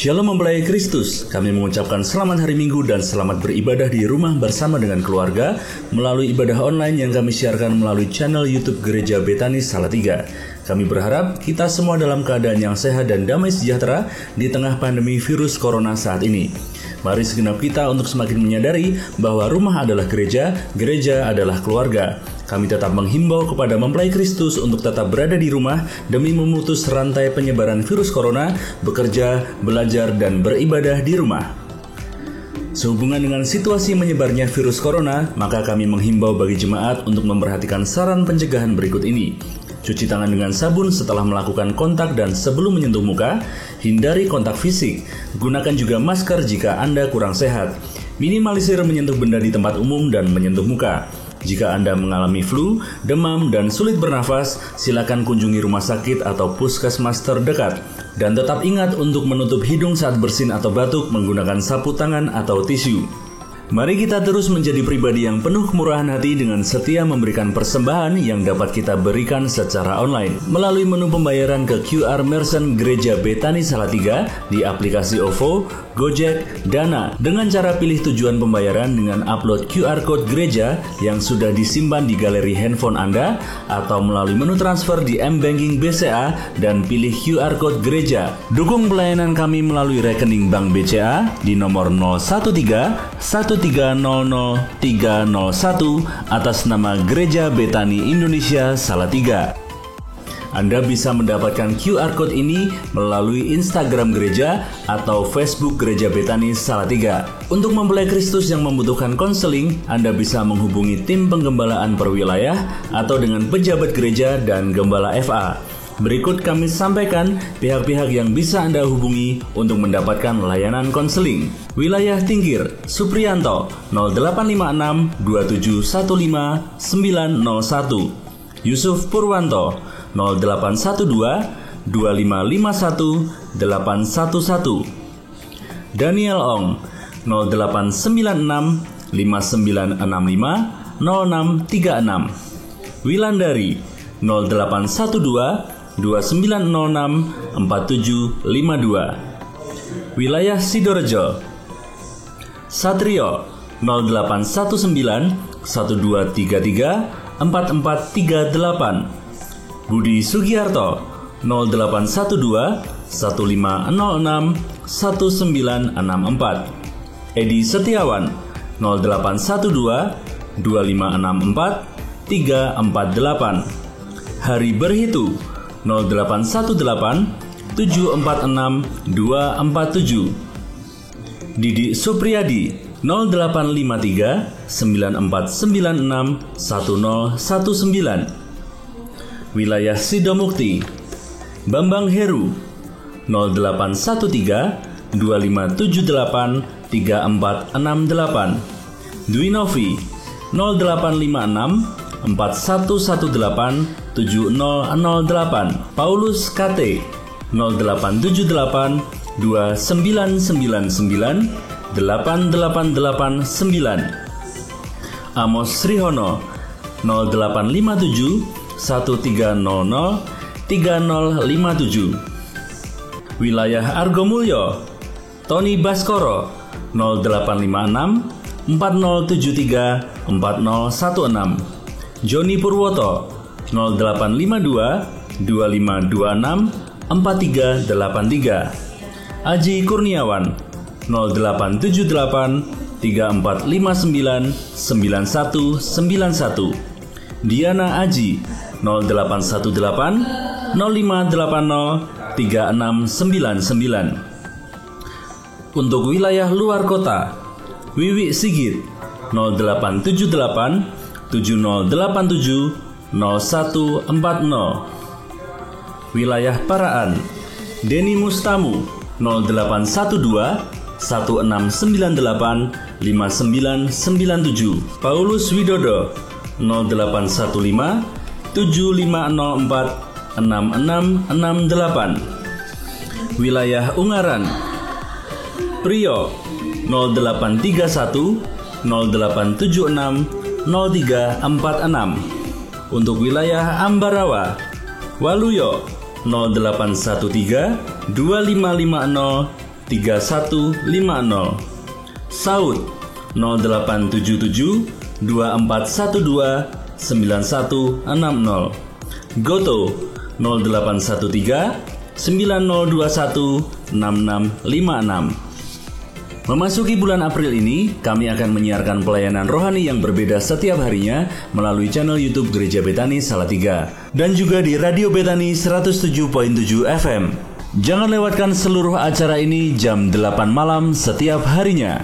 Shalom mempelai Kristus, kami mengucapkan selamat hari Minggu dan selamat beribadah di rumah bersama dengan keluarga melalui ibadah online yang kami siarkan melalui channel YouTube Gereja Betani Salatiga. Kami berharap kita semua dalam keadaan yang sehat dan damai sejahtera di tengah pandemi virus corona saat ini. Mari segenap kita untuk semakin menyadari bahwa rumah adalah gereja, gereja adalah keluarga. Kami tetap menghimbau kepada mempelai Kristus untuk tetap berada di rumah demi memutus rantai penyebaran virus corona, bekerja, belajar, dan beribadah di rumah. Sehubungan dengan situasi menyebarnya virus corona, maka kami menghimbau bagi jemaat untuk memperhatikan saran pencegahan berikut ini. Cuci tangan dengan sabun setelah melakukan kontak dan sebelum menyentuh muka. Hindari kontak fisik. Gunakan juga masker jika Anda kurang sehat. Minimalisir menyentuh benda di tempat umum dan menyentuh muka. Jika Anda mengalami flu, demam, dan sulit bernafas, silakan kunjungi rumah sakit atau puskesmas terdekat. Dan tetap ingat untuk menutup hidung saat bersin atau batuk menggunakan sapu tangan atau tisu. Mari kita terus menjadi pribadi yang penuh kemurahan hati dengan setia memberikan persembahan yang dapat kita berikan secara online melalui menu pembayaran ke QR Merchant Gereja Betani Salatiga di aplikasi OVO, Gojek, Dana dengan cara pilih tujuan pembayaran dengan upload QR Code gereja yang sudah disimpan di galeri handphone Anda atau melalui menu transfer di M-Banking BCA dan pilih QR Code gereja. Dukung pelayanan kami melalui rekening Bank BCA di nomor 013-1300301 atas nama Gereja Betani Indonesia Salatiga. Anda bisa mendapatkan QR Code ini melalui Instagram gereja atau Facebook Gereja Betani Salatiga. Untuk mempelai Kristus yang membutuhkan konseling, Anda bisa menghubungi tim penggembalaan perwilayah atau dengan pejabat gereja dan gembala FA. Berikut kami sampaikan pihak-pihak yang bisa Anda hubungi untuk mendapatkan layanan konseling. Wilayah Tingkir, Supriyanto, 0856 2715 901. Yusuf Purwanto, 0812 2551 811. Daniel Ong, 0896 5965 0636. Wilandari, 0812 2906 4752. Wilayah Sidorejo, Satrio, 0819 1233 4438. Budi Sugiarto, 0812 1506 1964. Edi Setiawan, 0812 2564 348. Hari Berhitu, 0818 746 247. Didi Supriyadi, 0853 9496 1019. Wilayah Sidomukti, Bambang Heru, 0813 2578 3468. Dwi Novi, 0856 4118 7008. Paulus KT, 0878 2999 8889. Amos Srihono, 0857 1300 3057. Wilayah Argomulyo, Tony Baskoro, 0856 4073 4016. Joni Purwoto, 0852 2526 4383. Aji Kurniawan, 0878 3459 9191. Diana Aji, 0818 0580 3699. Untuk wilayah luar kota, Wiwi Sigit 0878 7087 0140. Wilayah Paraan, Denny Mustamu 0812 1698 5997. Paulus Widodo 0815 7504 6668. Wilayah Ungaran, Priok 0831 0876 0346. Untuk wilayah Ambarawa, Waluyo 0813 2550 3150. Saud 0877 2412 9160. Goto 0813 9021 6656. Memasuki bulan April ini, kami akan menyiarkan pelayanan rohani yang berbeda setiap harinya melalui channel YouTube Gereja Betani Salatiga dan juga di Radio Betani 107.7 FM. Jangan lewatkan seluruh acara ini jam 8 malam setiap harinya.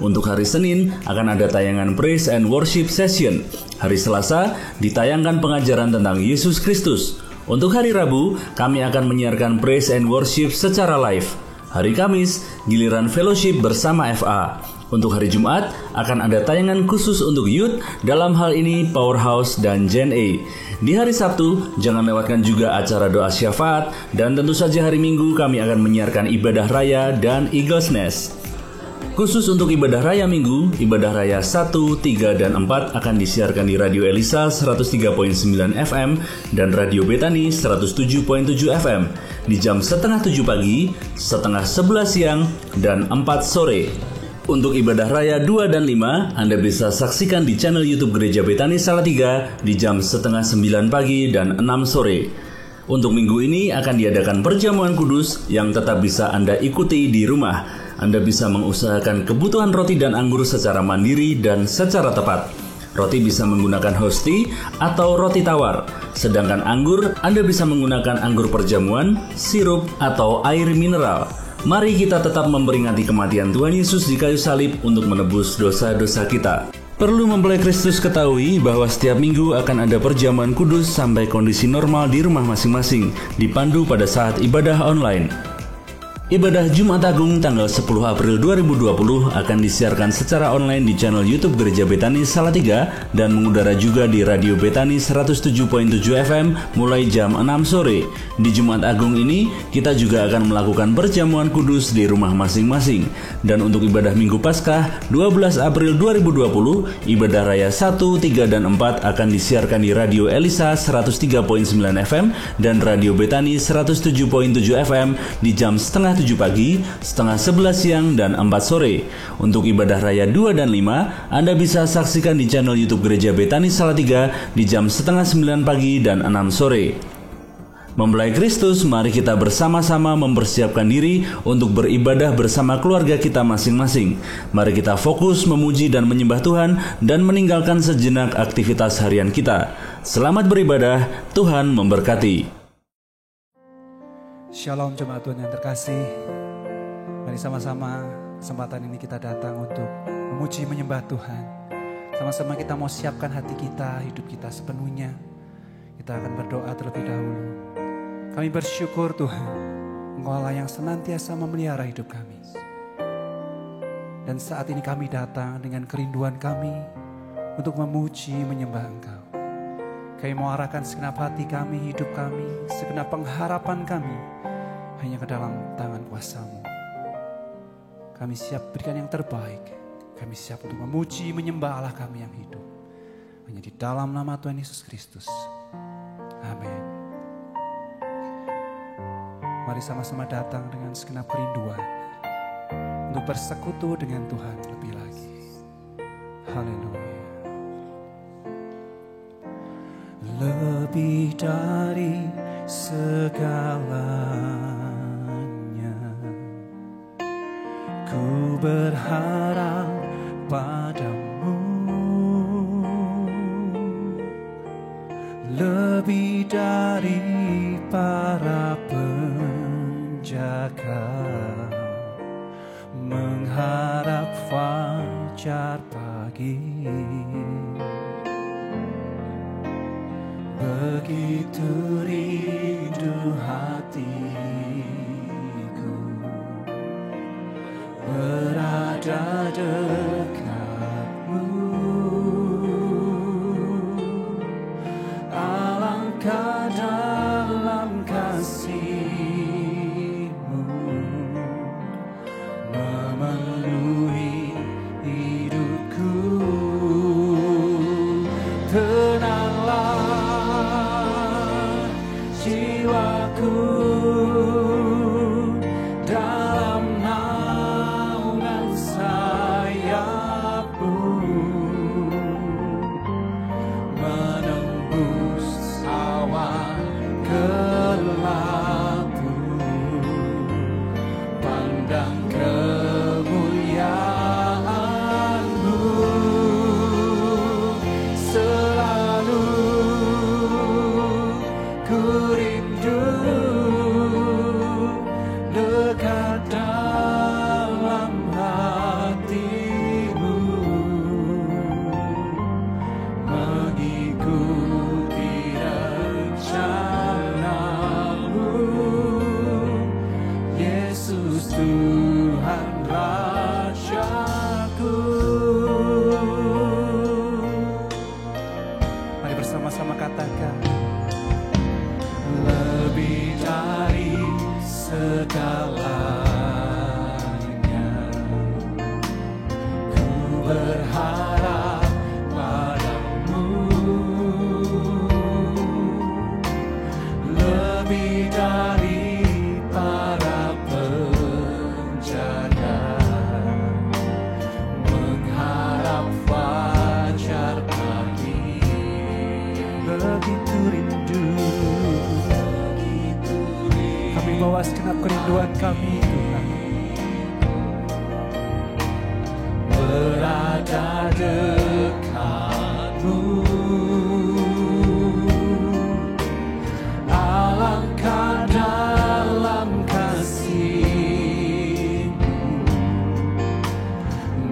Untuk hari Senin akan ada tayangan Praise and Worship Session. Hari Selasa ditayangkan pengajaran tentang Yesus Kristus. Untuk hari Rabu kami akan menyiarkan Praise and Worship secara live. Hari Kamis giliran fellowship bersama FA. Untuk hari Jumat akan ada tayangan khusus untuk youth, dalam hal ini Powerhouse dan Gen A. Di hari Sabtu jangan lewatkan juga acara doa syafaat, dan tentu saja hari Minggu kami akan menyiarkan ibadah raya dan Eagles Nest. Khusus untuk ibadah raya Minggu, ibadah raya 1, 3, dan 4 akan disiarkan di Radio Elisa 103.9 FM dan Radio Betani 107.7 FM di jam setengah 7 pagi, setengah 11 siang, dan 4 sore. Untuk ibadah raya 2 dan 5, Anda bisa saksikan di channel YouTube Gereja Betani Salatiga di jam setengah 9 pagi dan 6 sore. Untuk minggu ini akan diadakan perjamuan kudus yang tetap bisa Anda ikuti di rumah. Anda bisa mengusahakan kebutuhan roti dan anggur secara mandiri dan secara tepat. Roti bisa menggunakan hosti atau roti tawar. Sedangkan anggur, Anda bisa menggunakan anggur perjamuan, sirup, atau air mineral. Mari kita tetap memperingati kematian Tuhan Yesus di kayu salib untuk menebus dosa-dosa kita. Perlu mempelai Kristus ketahui bahwa setiap minggu akan ada perjamuan kudus sampai kondisi normal di rumah masing-masing, dipandu pada saat ibadah online. Ibadah Jumat Agung tanggal 10 April 2020 akan disiarkan secara online di channel YouTube Gereja Betani Salatiga dan mengudara juga di Radio Betani 107.7 FM mulai jam 6 sore. Di Jumat Agung ini, kita juga akan melakukan perjamuan kudus di rumah masing-masing. Dan untuk ibadah Minggu Paskah 12 April 2020, ibadah raya 1, 3, dan 4 akan disiarkan di Radio Elisa 103.9 FM dan Radio Betani 107.7 FM di jam setengah 7 pagi, setengah 11 siang, dan 4 sore. Untuk ibadah raya 2 dan 5, Anda bisa saksikan di channel YouTube Gereja Betani Salatiga di jam setengah 9 pagi dan 6 sore. Mempelai Kristus, mari kita bersama-sama mempersiapkan diri untuk beribadah bersama keluarga kita masing-masing. Mari kita fokus memuji dan menyembah Tuhan dan meninggalkan sejenak aktivitas harian kita. Selamat beribadah, Tuhan memberkati. Shalom jemaat Tuhan yang terkasih. Mari sama-sama kesempatan ini kita datang untuk memuji menyembah Tuhan. Sama-sama kita mau siapkan hati kita, hidup kita sepenuhnya. Kita akan berdoa terlebih dahulu. Kami bersyukur Tuhan, Engkau Allah yang senantiasa memelihara hidup kami. Dan saat ini kami datang dengan kerinduan kami untuk memuji menyembah Engkau. Kami mau arahkan segenap hati kami, hidup kami, segenap pengharapan kami hanya ke dalam tangan kuasa-Mu. Kami siap berikan yang terbaik. Kami siap untuk memuji, menyembah Allah kami yang hidup. Hanya di dalam nama Tuhan Yesus Kristus. Amin. Mari sama-sama datang dengan segenap kerinduan untuk bersekutu dengan Tuhan lebih lagi. Haleluya. Lebih dari segalanya, ku berharap padamu. Lebih dari para penjaga fajar pagi. Begitu rindu hatiku berada dekatmu. Alangkah dalam kasih-Mu memenuhi hidupku. Tenanglah jiwaku dalam naungan sayap-Mu, menembus awan gelap-Mu, pandang kemuliaan-Mu. Selalu ku rindu dekat dalam hati-Mu, mengikuti rencana-Mu. Yesus Tuhan Rajaku. Mari bersama-sama katakan, lebih dari segalanya ku berharap padamu. Lebih dari para penjaga mengharap fajar pagi. Begitu rindu, kami bawa segenap kerinduan kami, Tuhan, berada dekat-Mu. Alangkah dalam kasih-Mu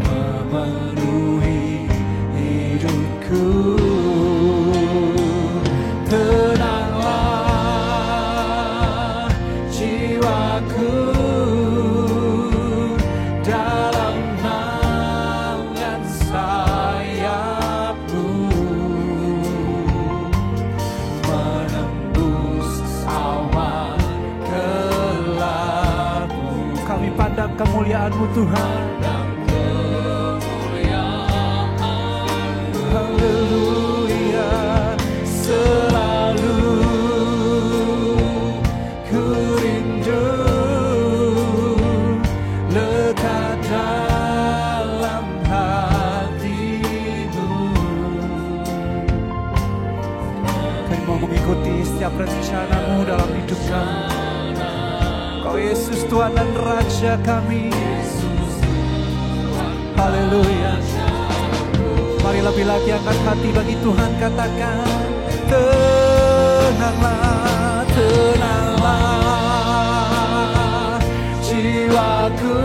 memenuhi hidupku. Tenanglah jiwaku dalam naungan sayap-Mu, menembus awan gelap-Mu. Kami pandang kemuliaan-Mu, Tuhan. Haleluya. Selalu ku rindu lekat dalam hati-Mu. Kami mau mengikuti setiap rencana-Mu dalam hidup kami. Kau Yesus Tuhan dan Raja kami. Haleluya. Mari lebih lagi angkat hati bagi Tuhan, katakan, tenanglah, tenanglah jiwaku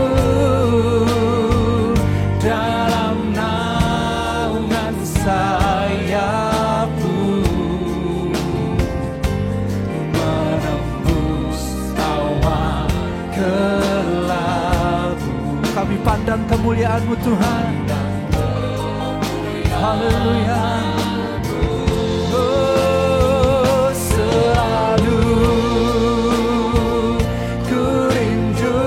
dalam naungan sayap-Mu, menembus awan gelap-Mu. Kami pandang kemuliaan-Mu, Tuhan. Haleluya. Oh, selalu ku rindu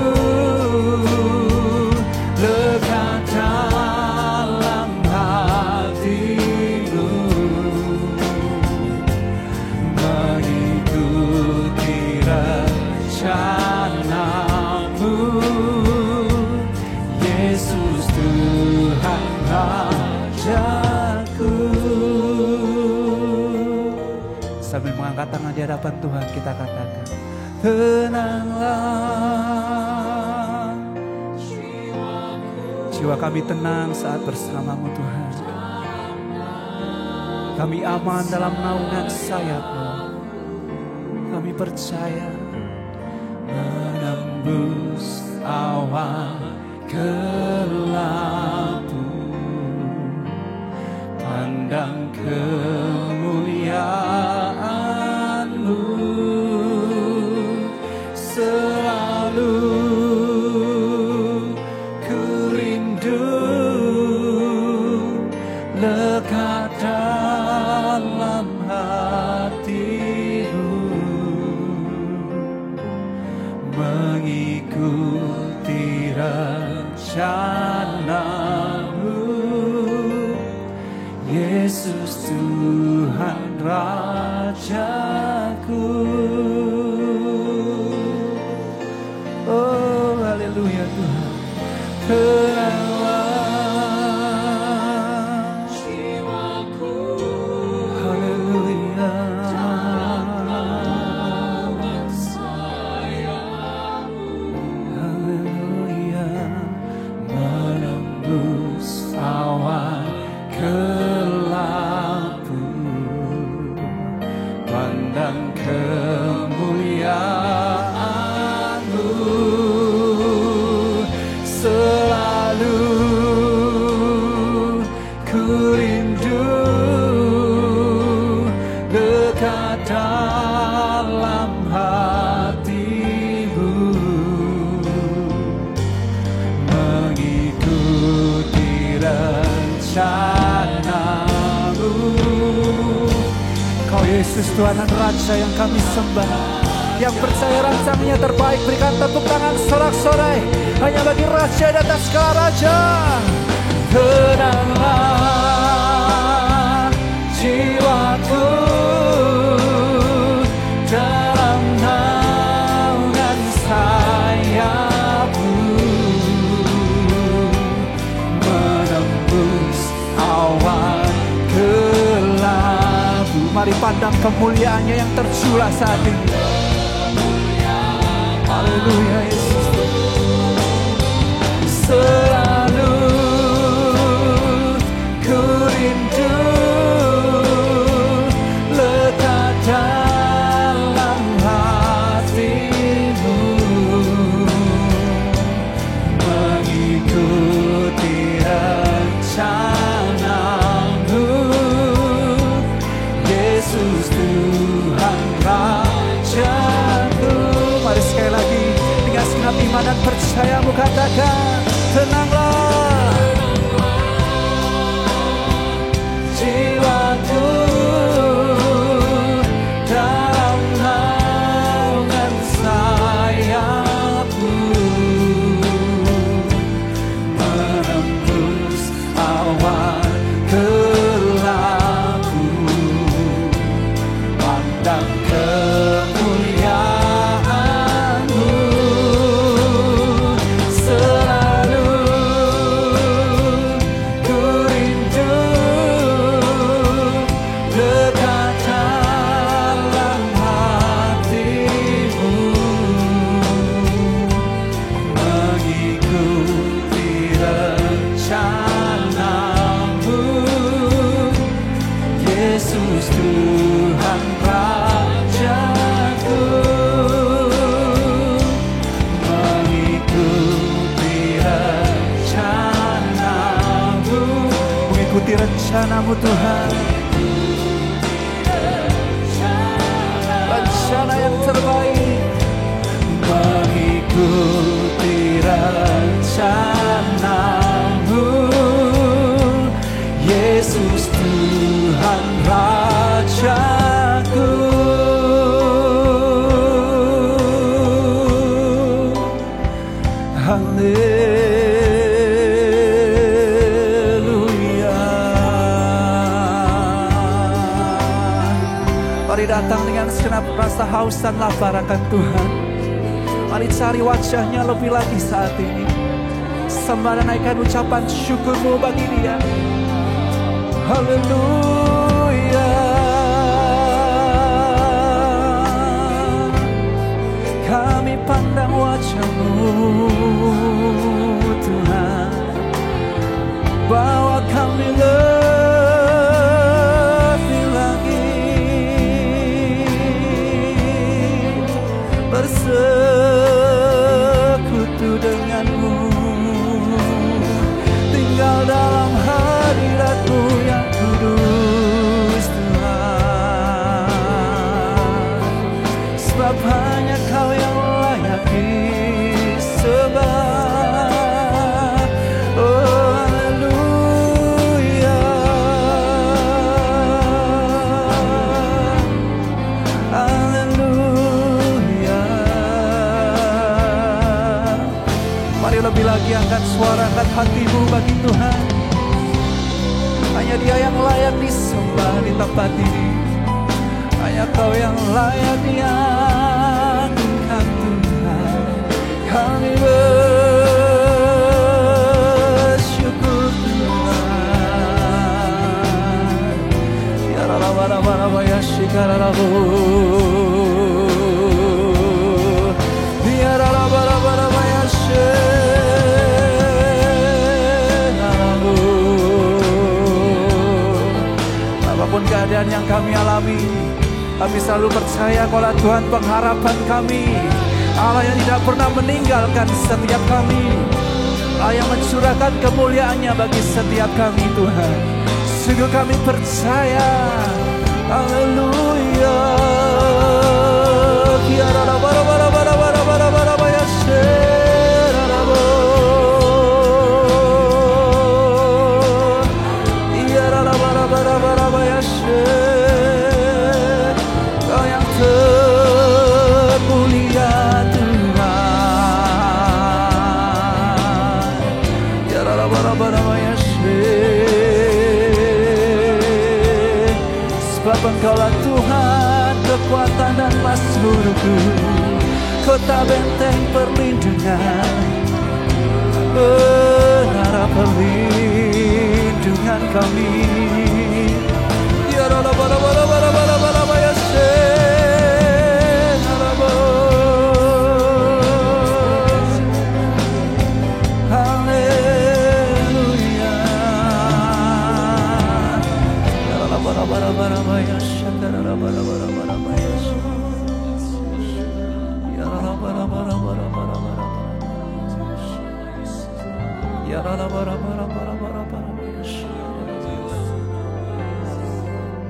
lekat dalam hati-Mu, mengikuti rencana-Mu. Yesus Tuhan Rajaku. Sambil mengangkat tangan di hadapan Tuhan, kita katakan, tenanglah jiwa kami tenang saat bersama-Mu, Tuhan. Kami aman dalam naungan sayap-Mu. Kami percaya menembus awan gelap-Mu, mengikuti rencana-Mu. Yesus Tuhan Rajaku. Oh haleluya Tuhan. Tenanglah jiwaku. Haleluya. Haleluya. Menembus awan gelap-Mu, pandang kemuliaan-Mu. Selalu ku rindu dekat dalam hati-Mu, mengikuti rencana-Mu. Kau Yesus Tuhan dan Raja yang kami sembah, yang percaya rancangnya terbaik. Berikan tepuk tangan sorak-sorai hanya bagi Raja di atas segala raja. Tenanglah jiwaku dalam naungan sayap-Mu, menembus awan gelap-Mu. Mari pandang kemuliaannya yang tercurah saat ini. Haleluya Yesus. Selalu ku rindu lekat dalam hati-Mu, mengikuti rencana-Mu. Yesus Tuhan Rajaku. Mari sekali lagi dengan segenap iman dan percayamu katakan, tenanglah jiwaku dalam naungan sayap-Mu, menembus awan gelap-Mu, pandang kemuliaan-Mu. Selalu ku rindu dekat dalam hati-Mu, mengikuti rencana-Mu. Yesus Tuhan Rajaku, mengikuti rencana-Mu, mengikuti rencana-Mu Tuhan. Rencana yang terbaik, mengikuti rencana-Mu. Yesus Tuhan Rajaku. Haleluya. Mari datang dengan segenap rasa haus dan lapar akan Tuhan. Mari cari wajahnya lebih lagi saat ini. Sembah dan naikkan ucapan syukurmu bagi Dia. Haleluya. Kami pandang wajah-Mu Tuhan, bawa kami lebih lagi bersekutu dengan-Mu, tinggal dalam hadirat-Mu yang kudus Tuhan. Sebab hanya Kau yang layak Mari lebih lagi angkat suara, angkat hatimu bagi Tuhan. Hanya Dia yang layak disembah di tempat ini. Hanya Kau yang layak diagungkan Tuhan. Kami bersyukur Tuhan. Ya Rabba ya Shikararabu. Ya Rabba ya Shikararabu. Apapun keadaan yang kami alami, kami selalu percaya kalau Tuhan pengharapan kami, Allah yang tidak pernah meninggalkan setiap kami, Allah yang mencurahkan kemuliaannya bagi setiap kami Tuhan. Sungguh kami percaya. Haleluya. Ya Rabba ya Shirarabu. Ya Rabba ya Shir. Kau yang termulia Tuhan. Ya Rabba ya Shir. Sebab Engkaulah Tuhan, kekuatan dan mazmurku, kota benteng perlindungan, menara perlindungan kami. Ya Rabba ya Shirarabu. Haleluya. Ya Rabba ya Shirarabu. Ya Rabba ya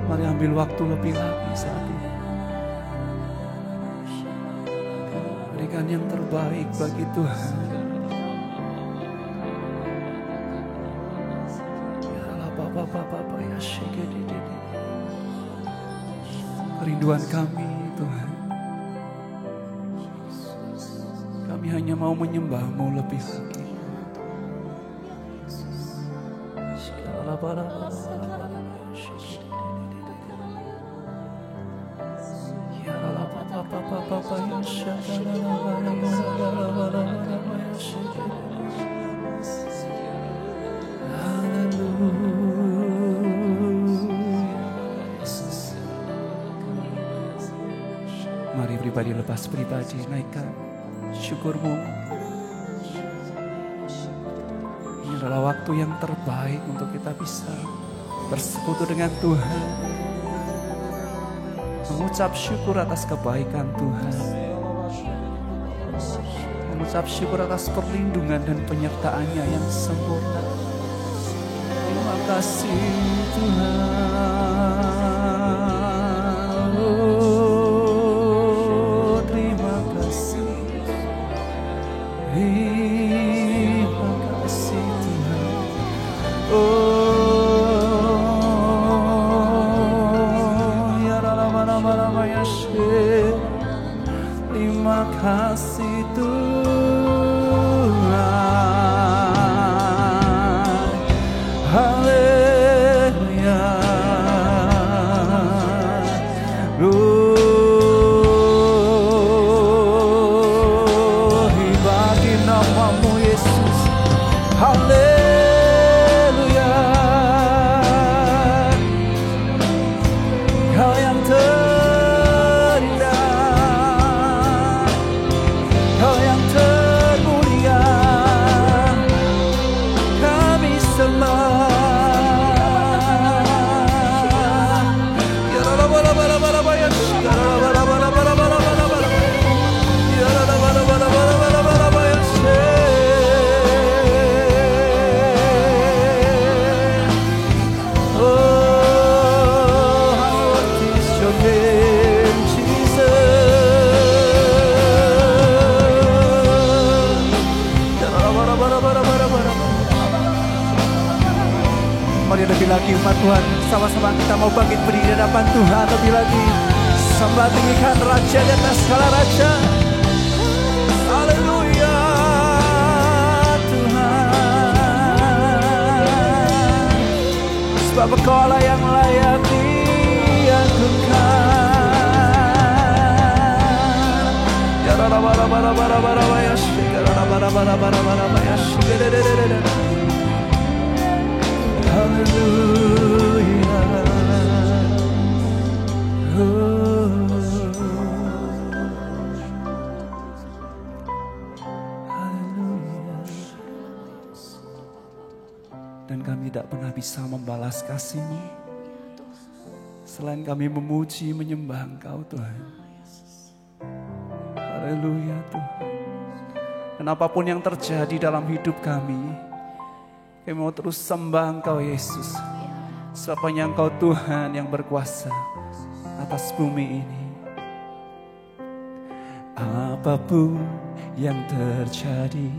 Mari ambil waktu lebih lagi saat ini. Berikan yang terbaik bagi Tuhan. Ya Rabba ya Shigedede. Kerinduan kami Tuhan, kami hanya mau menyembah-Mu lebih lagi. Mari pribadi lepas pribadi naikkan syukur-Mu. Ini adalah waktu yang terbaik untuk kita bisa bersekutu dengan Tuhan, mengucap syukur atas kebaikan Tuhan, mengucap syukur atas perlindungan dan penyertaan-Nya yang sempurna. Terima kasih Tuhan. Terima kasih Tuhan. Haleluya. Ruhi bagi nama-Mu Yesus. Haleluya. Kau yang Mari lebih lagi umat Tuhan, sama-sama kita mau bangkit berdiri di hadapan Tuhan lebih lagi. Sembah tinggikan Raja di atas segala raja. Haleluya. sebab Engkau Allah yang layak diagungkan. Ya bara ya shikara bara ya shikara. Haleluya. Dan kami tidak pernah bisa membalas kasih-Mu selain kami memuji menyembah Engkau Tuhan. Haleluya Tuhan. Dan apapun yang terjadi dalam hidup kami mau terus sembah Engkau Yesus. Sebab hanya Engkau Tuhan yang berkuasa atas bumi ini. Apapun yang terjadi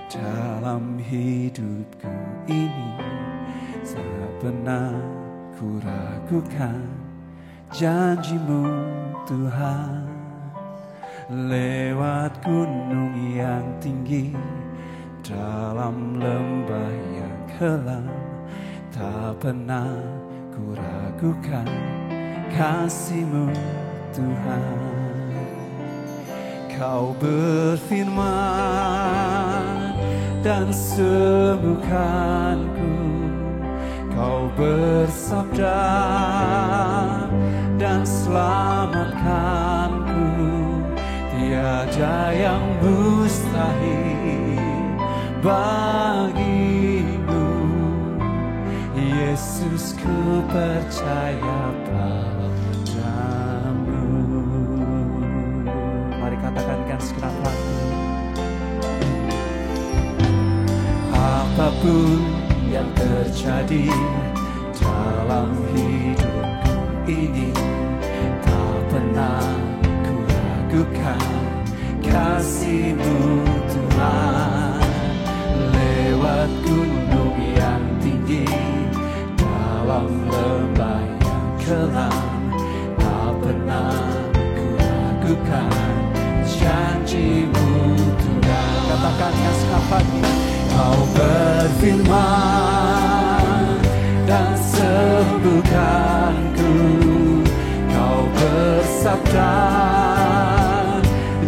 dalam hidupku ini, tak pernah ku ragukan janji-Mu Tuhan. Lewat gunung yang tinggi, dalam lembah yang kelam, tak pernah ku ragukan kasih-Mu Tuhan. Kau berfirman dan sembuhkanku, Kau bersabda dan selamatkanku. Tiada yang mustahil bagimu, Yesus, ku percaya padamu. Mari katakan segenap hati. Apapun yang terjadi dalam hidupku ini, tak pernah ku ragukan kasih-Mu Tuhan. Lewat gunung yang tinggi, dalam lembah yang kelam, tak pernah ku ragukan janji-Mu Tuhan. Katakan segenap hati. Kau berfirman dan sembuhkanku, Kau bersabda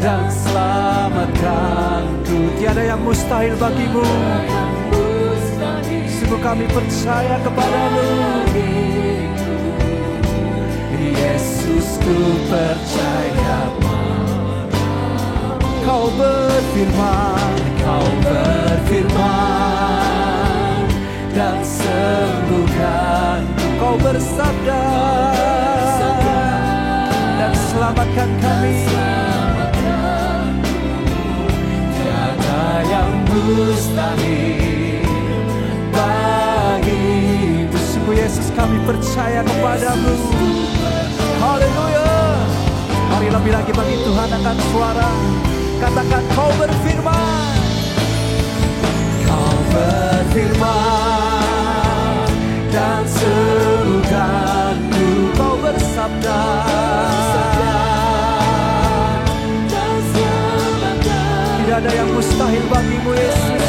dan selamatkanku. Tiada yang mustahil bagimu, sungguh kami percaya kepadamu. Yesus, ku percaya Kau berfirman, Kau berfirman dan sembuhkanku. Kau bersabda dan selamatkan kami. Tiada yang mustahil bagimu. Sungguh Yesus, kami percaya kepadamu. Haleluya. Mari lebih lagi bagi Tuhan angkat suara. Katakan, Kau berfirman, Kau berfirman dan sembuhkanku. Kau bersabda dan selamatkan. Tidak ada yang mustahil bagimu Yesus.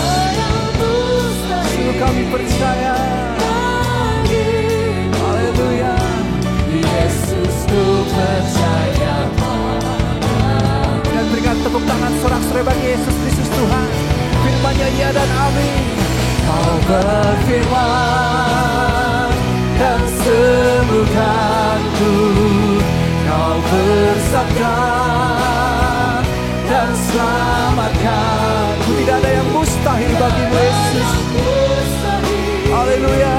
Sungguh kami percaya. Haleluya. Yesus, ku percaya. Dan berikan tepuk tangan sorak-sorai bagi Yesus Kristus Tuhan. Firman-Nya ya dan amin. Kau berfirman dan sembuhkanku. Kau bersabda dan selamatkanku. Tidak ada yang mustahil bagimu Yesus. Haleluya.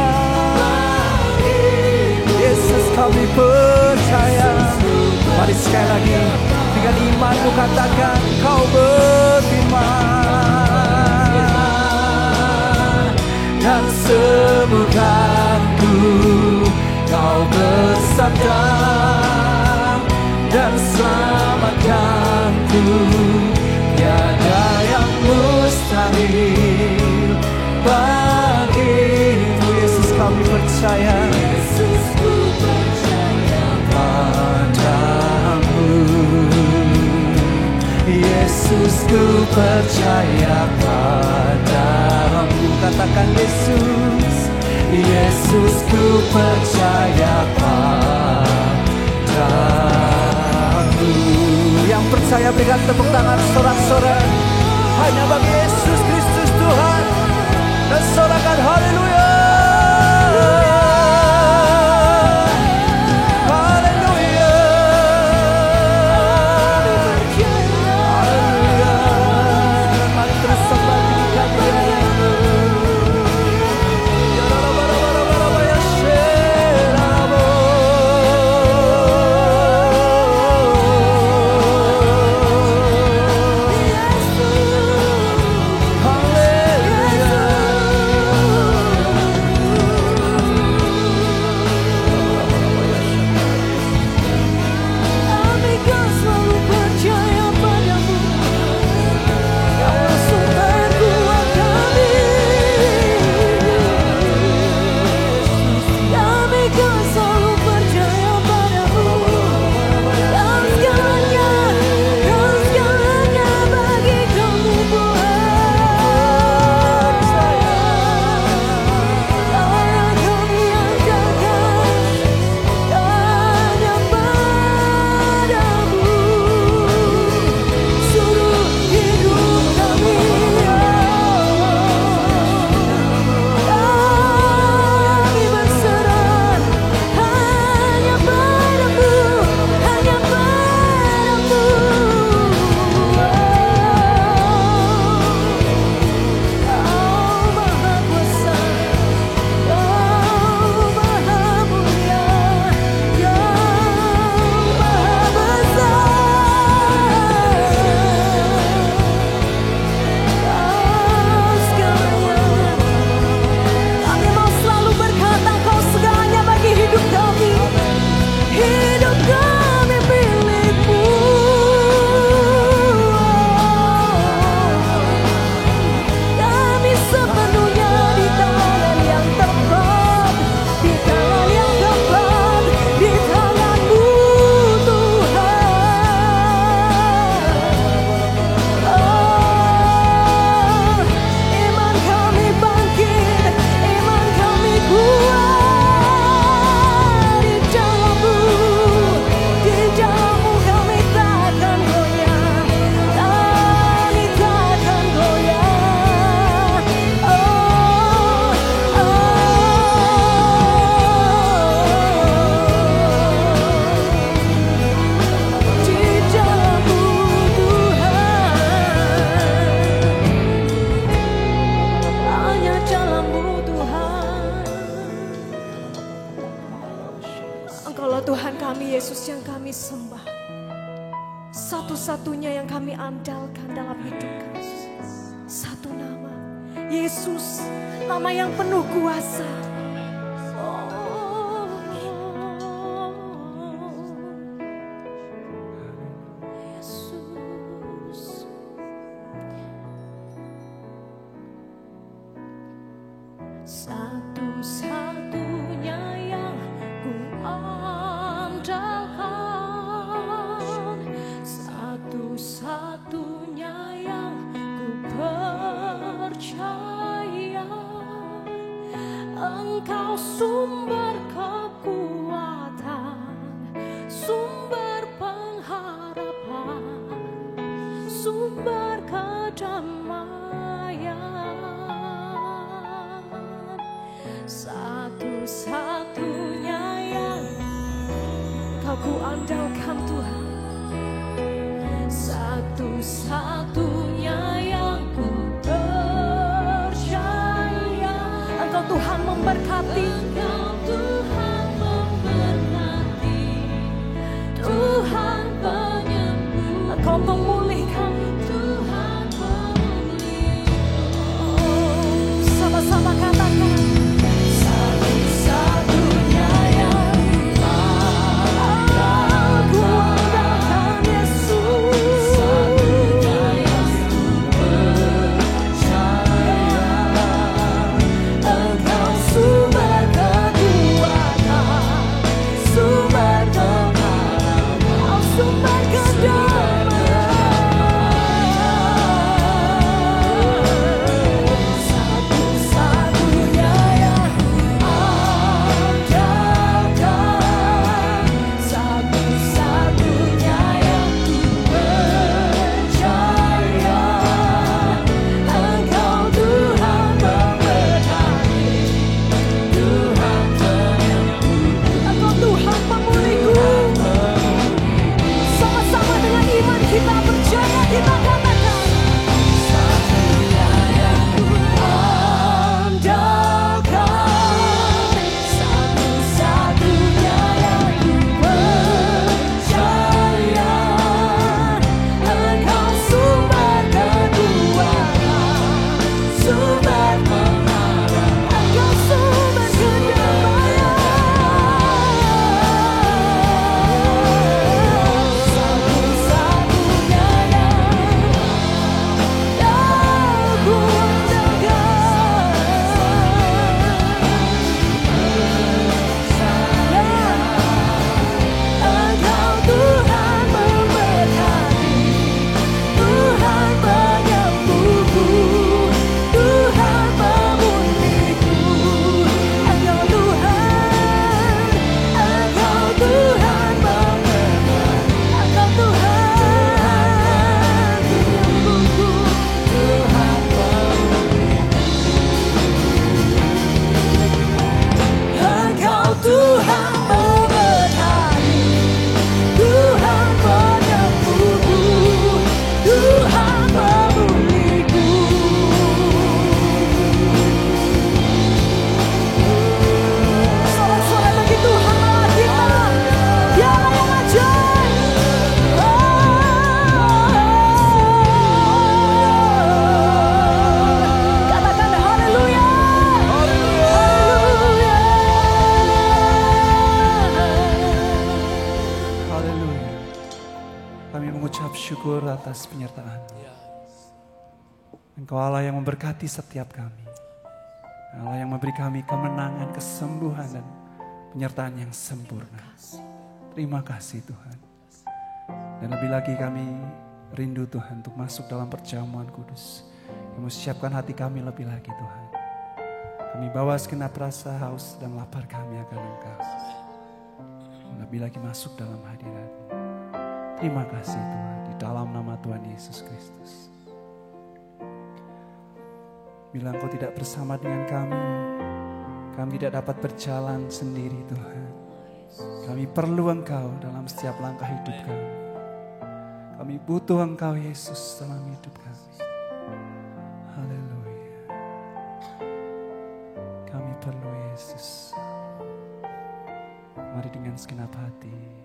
Yesus, kami percaya. Mari sekali lagi dengan imanmu katakan, Kau berfirman dan sembuhkanku. Kau bersabda dan selamatkanku. Tiada yang mustahil bagimu. Yesus, kami percaya. Yesus, ku percaya padamu. Yesus, ku percaya padamu. Katakan Yesus, Yesus ku percaya padamu. Yang percaya berikan tepuk tangan sorak-sorai hanya bagi Yesus Kristus Tuhan, dan sorakan haleluya. Satu-satunya yang kami andalkan dalam hidup kami, satu nama, Yesus, nama yang penuh kuasa. Yesus, satu-satunya yang ku andalkan, satu-satunya yang ku percaya. Engkau sumber kekuatan, sumber pengharapan, sumber kedamaian. Satu-satunya yang kau ku andalkan Tuhan, satu-satunya yang ku percaya. Engkau Tuhan memberkati, Tuhan memberkati, Tuhan penyembuh, Engkau pemulihkan, Tuhan pemulih. Sama-sama katakan, satu-satunya yang aku andalkan Yesus, satunya yang ku Engkau Allah yang memberkati setiap kami. Allah yang memberi kami kemenangan, kesembuhan, dan penyertaan yang sempurna. Terima kasih Tuhan. Dan lebih lagi kami rindu Tuhan untuk masuk dalam perjamuan kudus. Kamu siapkan hati kami lebih lagi Tuhan. Kami bawa segenap rasa haus dan lapar kami akan Engkau. Lebih lagi masuk dalam hadirat-Mu. Terima kasih Tuhan, di dalam nama Tuhan Yesus Kristus. Bila Engkau tidak bersama dengan kami tidak dapat berjalan sendiri Tuhan. Kami perlu Engkau dalam setiap langkah hidup kami. Kami butuh Engkau Yesus dalam hidup kami. Haleluya. Kami perlu Yesus. Mari dengan segenap hati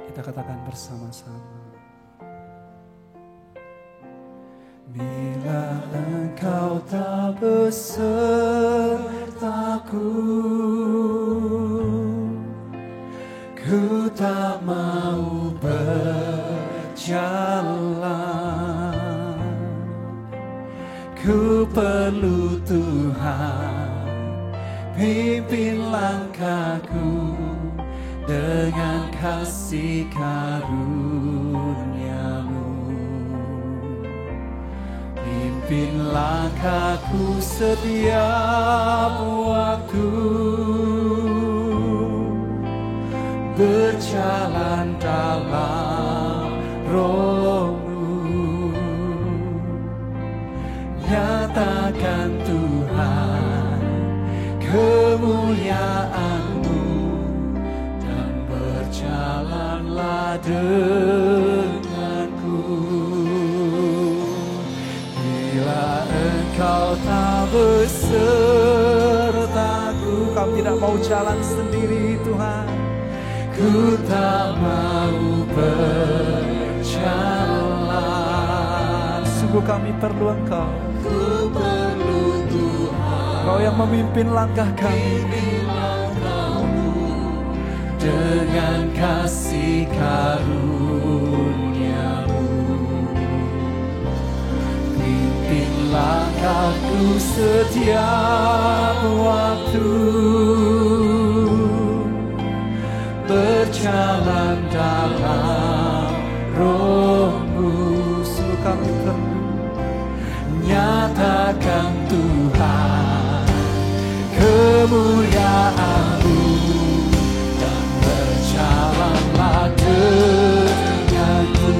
kita katakan bersama-sama. Bila Engkau tak besertaku, ku tak mau berjalan. Ku perlu Tuhan, pimpin langkahku dengan kasih karunia-Mu. Pimpin langkahku setiap waktu, berjalan dalam Roh-Mu. Nyatakan Tuhan kemuliaan-Mu, dan berjalanlah denganku. Bila Engkau tak besertaku, kami tidak mau jalan sendiri Tuhan. Ku tak mau berjalan. Sungguh kami perlu Engkau. Ku perlu Tuhan. Engkau yang memimpin langkah kami. Dengan kasih karunia-Mu. Pimpin langkahku setiap waktu, berjalan dalam Roh-Mu. Sungguh kami perlu. Nyatakan Tuhan kemuliaan-Mu, dan berjalanlah denganku.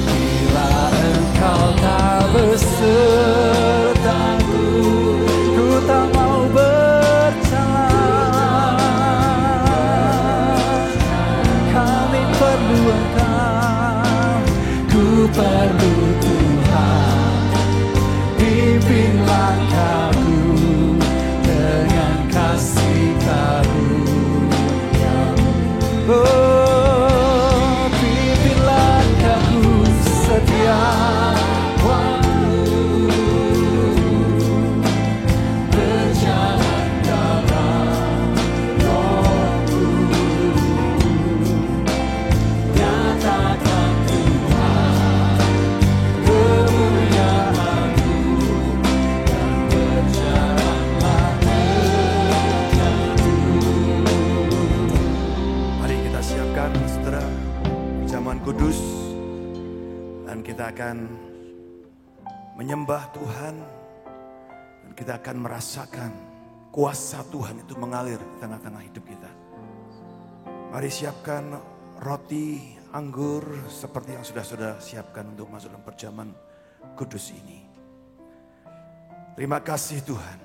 Bila Engkau tak besertaku, ku tak mau berjalan. Kami perlu Engkau, ku perlu Tuhan, pimpin langkahku dengan kasih karunia-Mu. Oh, pimpin langkahku setiap waktu, berjalan dalam Roh-Mu. Nyatakan Tuhan kemuliaan-Mu, dan berjalanlah denganku. Mari kita siapkan saudara perjamuan kudus, dan kita akan menyembah Tuhan, dan kita akan merasakan kuasa Tuhan itu mengalir di tengah-tengah hidup kita. Mari siapkan roti, anggur seperti yang sudah saudara siapkan untuk masuk dalam perjamuan kudus ini. Terima kasih Tuhan.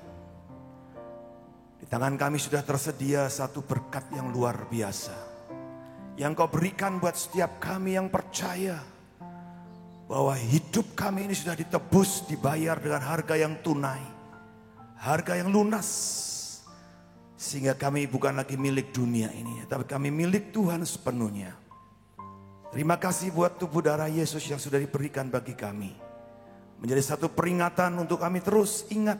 Di tangan kami sudah tersedia satu berkat yang luar biasa, yang Kau berikan buat setiap kami yang percaya bahwa hidup kami ini sudah ditebus, dibayar dengan harga yang tunai, harga yang lunas, sehingga kami bukan lagi milik dunia ini, tapi kami milik Tuhan sepenuhnya. Terima kasih buat tubuh darah Yesus yang sudah diberikan bagi kami, menjadi satu peringatan untuk kami terus ingat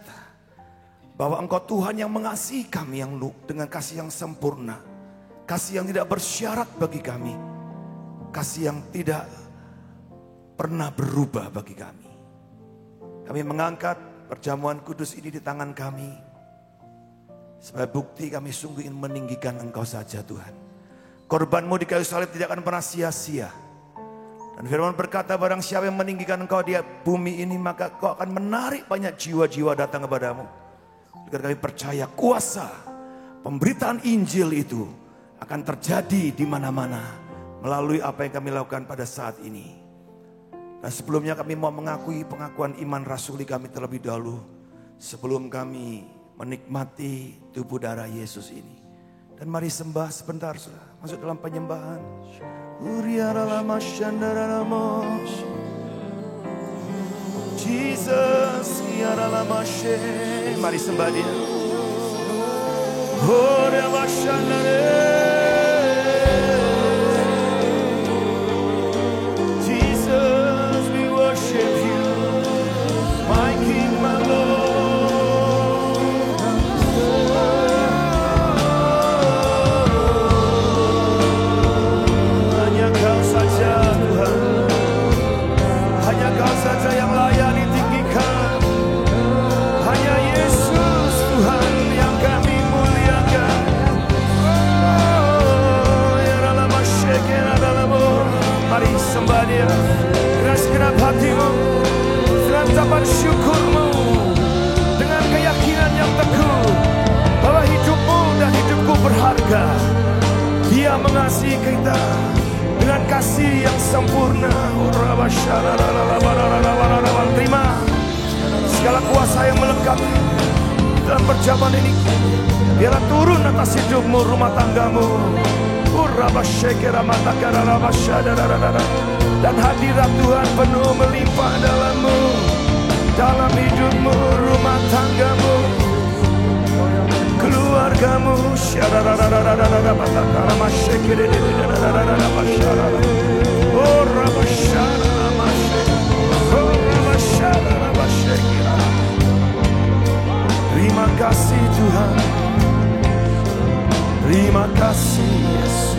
bahwa Engkau Tuhan yang mengasihi kami yang dengan kasih yang sempurna, kasih yang tidak bersyarat bagi kami, kasih yang tidak pernah berubah bagi kami. Kami mengangkat perjamuan kudus ini di tangan kami. Sebagai bukti kami sungguh ingin meninggikan Engkau saja Tuhan. Korbanmu di kayu salib tidak akan pernah sia-sia. Dan firman berkata, barang siapa yang meninggikan Engkau di bumi ini, maka Engkau akan menarik banyak jiwa-jiwa datang kepadamu. Karena kami percaya kuasa pemberitaan Injil itu akan terjadi di mana-mana melalui apa yang kami lakukan pada saat ini. Dan sebelumnya kami mau mengakui pengakuan iman rasuli kami terlebih dahulu. Sebelum kami menikmati tubuh darah Yesus ini. Dan mari sembah sebentar, saudara. Masuk dalam penyembahan. Jesus, mari sembah Dia. Jesus, we worship You, my King, my Lord. Hanya Kau saja Tuhan, hanya Kau saja yang layak ditinggikan. Hanya Yesus Tuhan yang kami muliakan. Mari sembah Dia. Keras genap hatimu, ucapan syukurmu, dengan keyakinan yang teguh bahwa hidupmu dan hidupku berharga. Dia mengasihi kita dengan kasih yang sempurna. Terima segala kuasa yang melekat dalam perjamuan ini. Biarlah turun atas hidupmu, rumah tanggamu. Dan hadirat Tuhan penuh melimpah dalammu, dalam hidupmu, rumah tanggamu, keluargamu. Terima kasih Tuhan, terima kasih Yesus.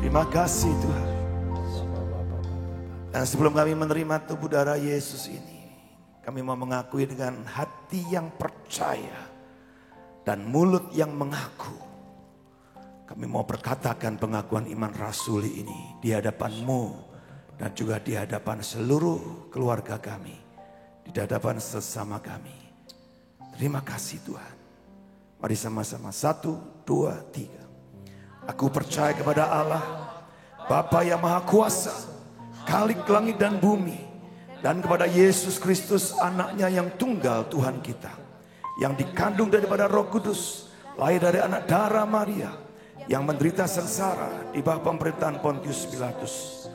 Terima kasih Tuhan. Dan sebelum kami menerima tubuh darah Yesus ini, kami mau mengakui dengan hati yang percaya dan mulut yang mengaku. Kami mau berkatakan pengakuan iman rasuli ini di hadapan-Mu dan juga di hadapan seluruh keluarga kami, di hadapan sesama kami. Terima kasih Tuhan. Mari sama-sama, 1, 2, 3. Aku percaya kepada Allah, Bapa yang Maha Kuasa, Khalik langit dan bumi, dan kepada Yesus Kristus anaknya yang tunggal Tuhan kita, yang dikandung daripada Roh Kudus, lahir dari anak darah Maria, yang menderita sengsara di bawah pemerintahan Pontius Pilatus,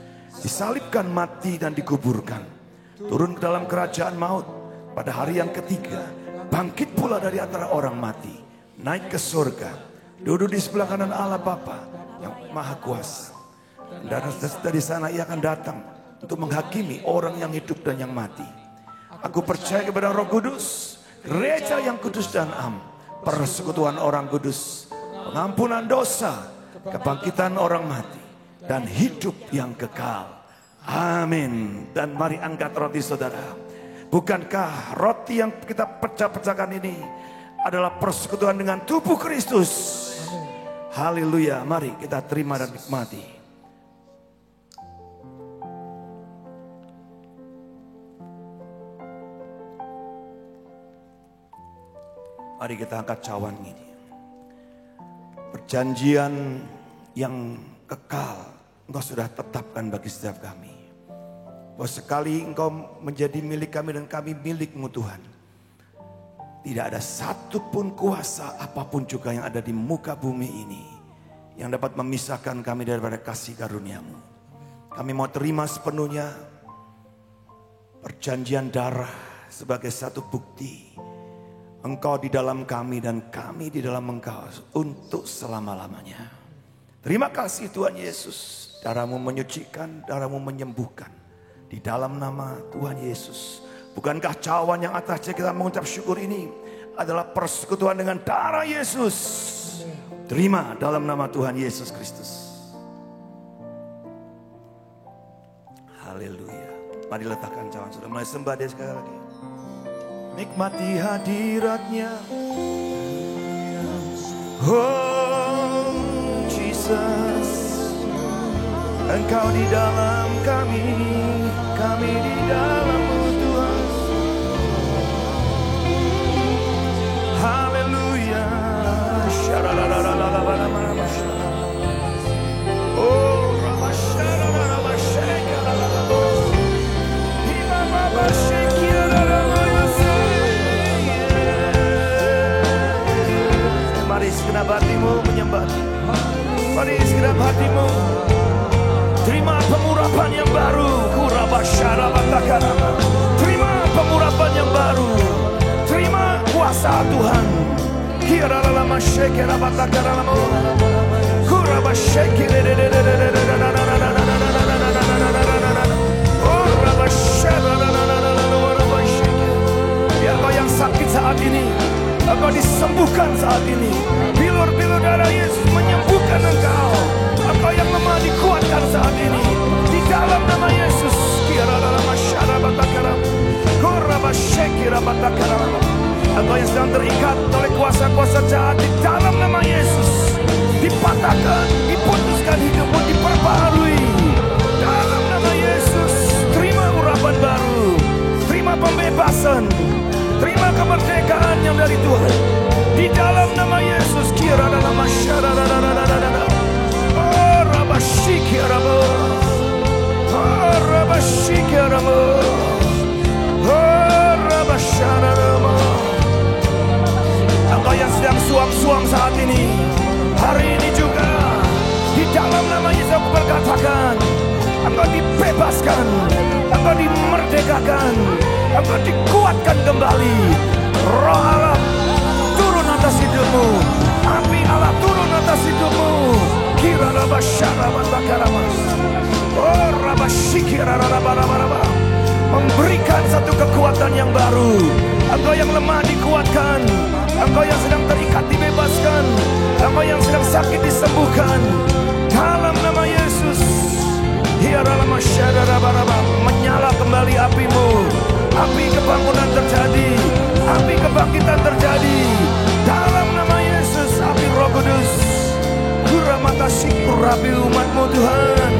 disalibkan, mati dan dikuburkan, turun ke dalam kerajaan maut, pada hari yang ketiga bangkit pula dari antara orang mati, naik ke surga, duduk di sebelah kanan Allah Bapa yang Maha Kuasa. Dan dari sana Ia akan datang untuk menghakimi orang yang hidup dan yang mati. Aku percaya kepada Roh Kudus, gereja yang kudus dan am, persekutuan orang kudus, pengampunan dosa, kebangkitan orang mati, dan hidup yang kekal. Amin. Dan mari angkat roti saudara. Bukankah roti yang kita pecah-pecahkan ini adalah persekutuan dengan tubuh Kristus? Haleluya. Mari kita terima dan nikmati. Mari kita angkat cawan ini. Perjanjian yang kekal Engkau sudah tetapkan bagi setiap kami. Bahwa sekali Engkau menjadi milik kami dan kami milik-Mu Tuhan, tidak ada satupun kuasa apapun juga yang ada di muka bumi ini yang dapat memisahkan kami daripada kasih karunia-Mu. Kami mau terima sepenuhnya perjanjian darah sebagai satu bukti Engkau di dalam kami dan kami di dalam Engkau untuk selama-lamanya. Terima kasih Tuhan Yesus. Darah-Mu menyucikan, darah-Mu menyembuhkan. Di dalam nama Tuhan Yesus. Bukankah cawan yang atasnya kita mengucap syukur ini adalah persekutuan dengan darah Yesus. Terima dalam nama Tuhan Yesus Kristus. Haleluya. Mari letakkan cawan saudara. Mulai sembah dia sekali lagi. Nikmati hadiratnya. Oh Jesus, Engkau di dalam kami di dalam-Mu Tuhan. Haleluya. Oh mari segenap hatimu menyembah. Mari segenap hatimu terima pengurapan yang baru. Terima pengurapan yang baru. Terima kuasa Tuhan. Biar kau yang sakit saat ini, engkau disembuhkan saat ini. Bilur-bilur darah Yesus menyembuhkan engkau. Engkau yang lemah dikuatkan saat ini. Di dalam nama Yesus. Engkau yang sedang terikat oleh kuasa-kuasa jahat, di dalam nama Yesus dipatahkan, diputuskan hidupmu, diperbaharui. Dalam nama Yesus, terima urapan baru, terima pembebasan, terima kemerdekaan yang dari Tuhan. Di dalam nama Yesus, kira dalam masyarakat. Oh, Rabashikiramo. Oh, Rabashikiramo. Oh, Rabasharamo. Engkau yang sedang suam-suam saat ini, hari ini juga, di dalam nama Yesus aku berkatakan, engkau dibebaskan, engkau dimerdekakan, engkau dikuatkan kembali. Roh Allah turun atas hidupmu, api Allah turun atas hidupmu. Kira rabasyara batakaramas. Oh rabasyikira rabaraba. Memberikan satu kekuatan yang baru. Engkau yang lemah dikuatkan, engkau yang sedang terikat dibebaskan, engkau yang sedang sakit disembuhkan. Dalam nama Yesus. Menyala kembali apimu. Api kebangunan terjadi, api kebangkitan terjadi. Dalam nama Yesus, api Roh Kudus. Uramatasi, urapi umatmu Tuhan.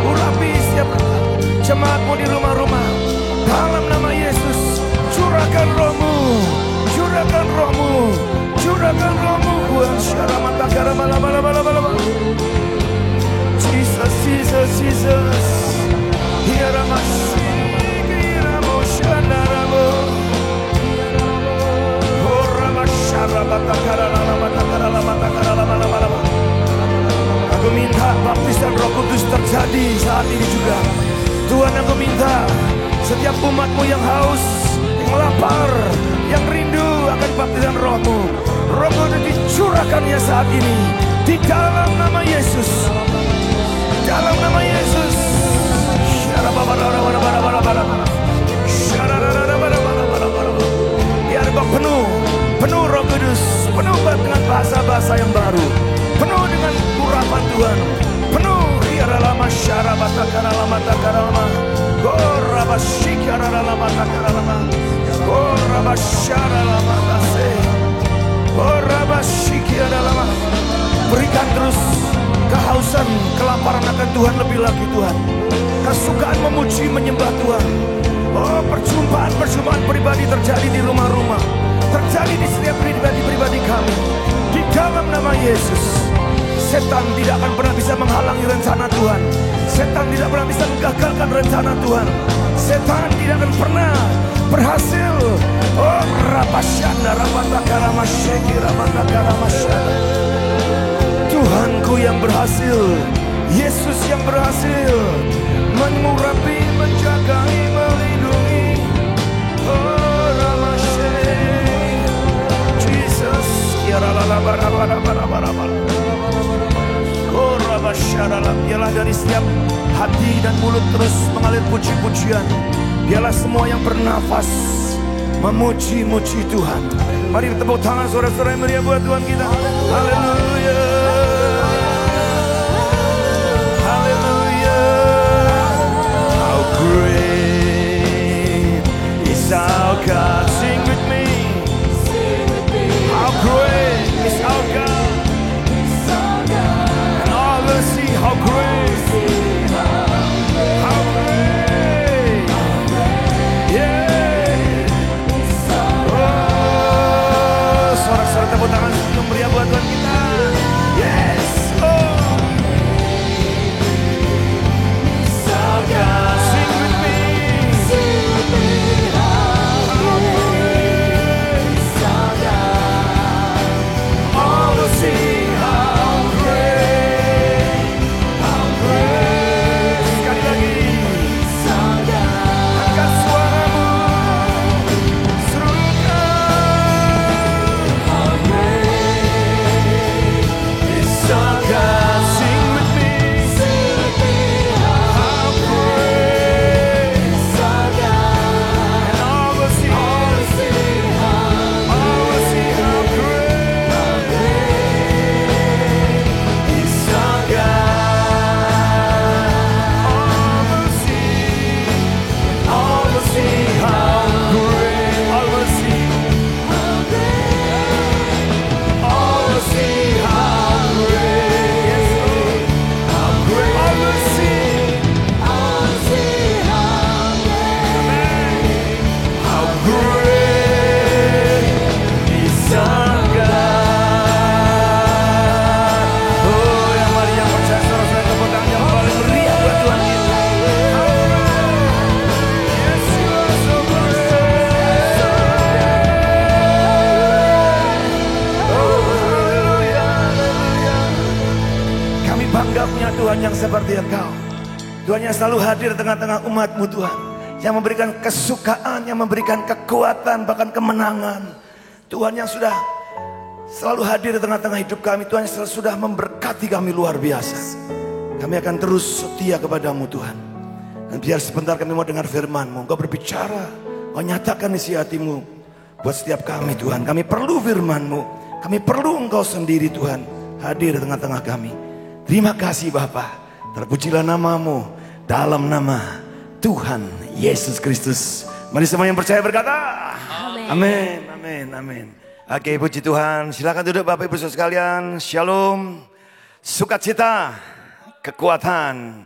Urapi setiap jemaatmu di rumah-rumah. Dalam nama Yesus, curahkan rohmu, curahkan rohmu, curahkan rohmu. Jesus, Jesus, Jesus. Aku minta baptisan Roh Kudus terjadi saat ini juga. Tuhan, aku minta setiap umatmu yang haus, yang lapar, yang rindu akan baptisan rohmu, Roh Kudus dicurahkannya saat ini. Di dalam nama Yesus. Dalam nama Yesus. Biar kau penuh Roh Kudus, penuh dengan bahasa-bahasa yang baru, penuh dengan urapan Tuhan, penuh lama syara batakara lama takara lama, goraba syikara lama takara lama, goraba syara lama tase, goraba syikara lama. Berikan terus kehausan, kelaparan akan Tuhan lebih lagi Tuhan. Kesukaan memuji, menyembah Tuhan. Oh, perjumpaan pribadi terjadi di rumah-rumah, terjadi di setiap pribadi kami. Di dalam nama Yesus. Setan tidak akan pernah bisa menghalangi rencana Tuhan. Setan tidak pernah bisa menggagalkan rencana Tuhan. Setan tidak akan pernah berhasil. Oh, rapasyanda rapatakara masyeki rapatakara masyanda. Tuhanku yang berhasil, Yesus yang berhasil mengurapi, menjagai, melindungi. Oh, Ramashe, Jesus, oh, Rabasharalah. Biarlah dari setiap hati dan mulut terus mengalir puji-pujian. Biarlah semua yang bernafas memuji-muji Tuhan. Mari tepuk tangan saudara-saudara yang meriah buat Tuhan kita. Haleluya. yang seperti Engkau. Tuhan yang selalu hadir di tengah-tengah umat-Mu Tuhan. Yang memberikan kesukaan, yang memberikan kekuatan, bahkan kemenangan. Tuhan yang sudah selalu hadir di tengah-tengah hidup kami. Tuhan yang sudah memberkati kami luar biasa. Kami akan terus setia kepada-Mu Tuhan. Dan biar sebentar kami mau dengar firman-Mu. Engkau berbicara, Engkau nyatakan isi hati-Mu buat setiap kami Tuhan. Kami perlu firman-Mu. Kami perlu Engkau sendiri Tuhan hadir di tengah-tengah kami. Terima kasih Bapa. Terpujilah nama-Mu dalam nama Tuhan Yesus Kristus. Mari semua yang percaya berkata amin, amin, amin. Oke, puji Tuhan. Silakan duduk Bapak Ibu Saudara sekalian. Shalom. Sukacita, kekuatan,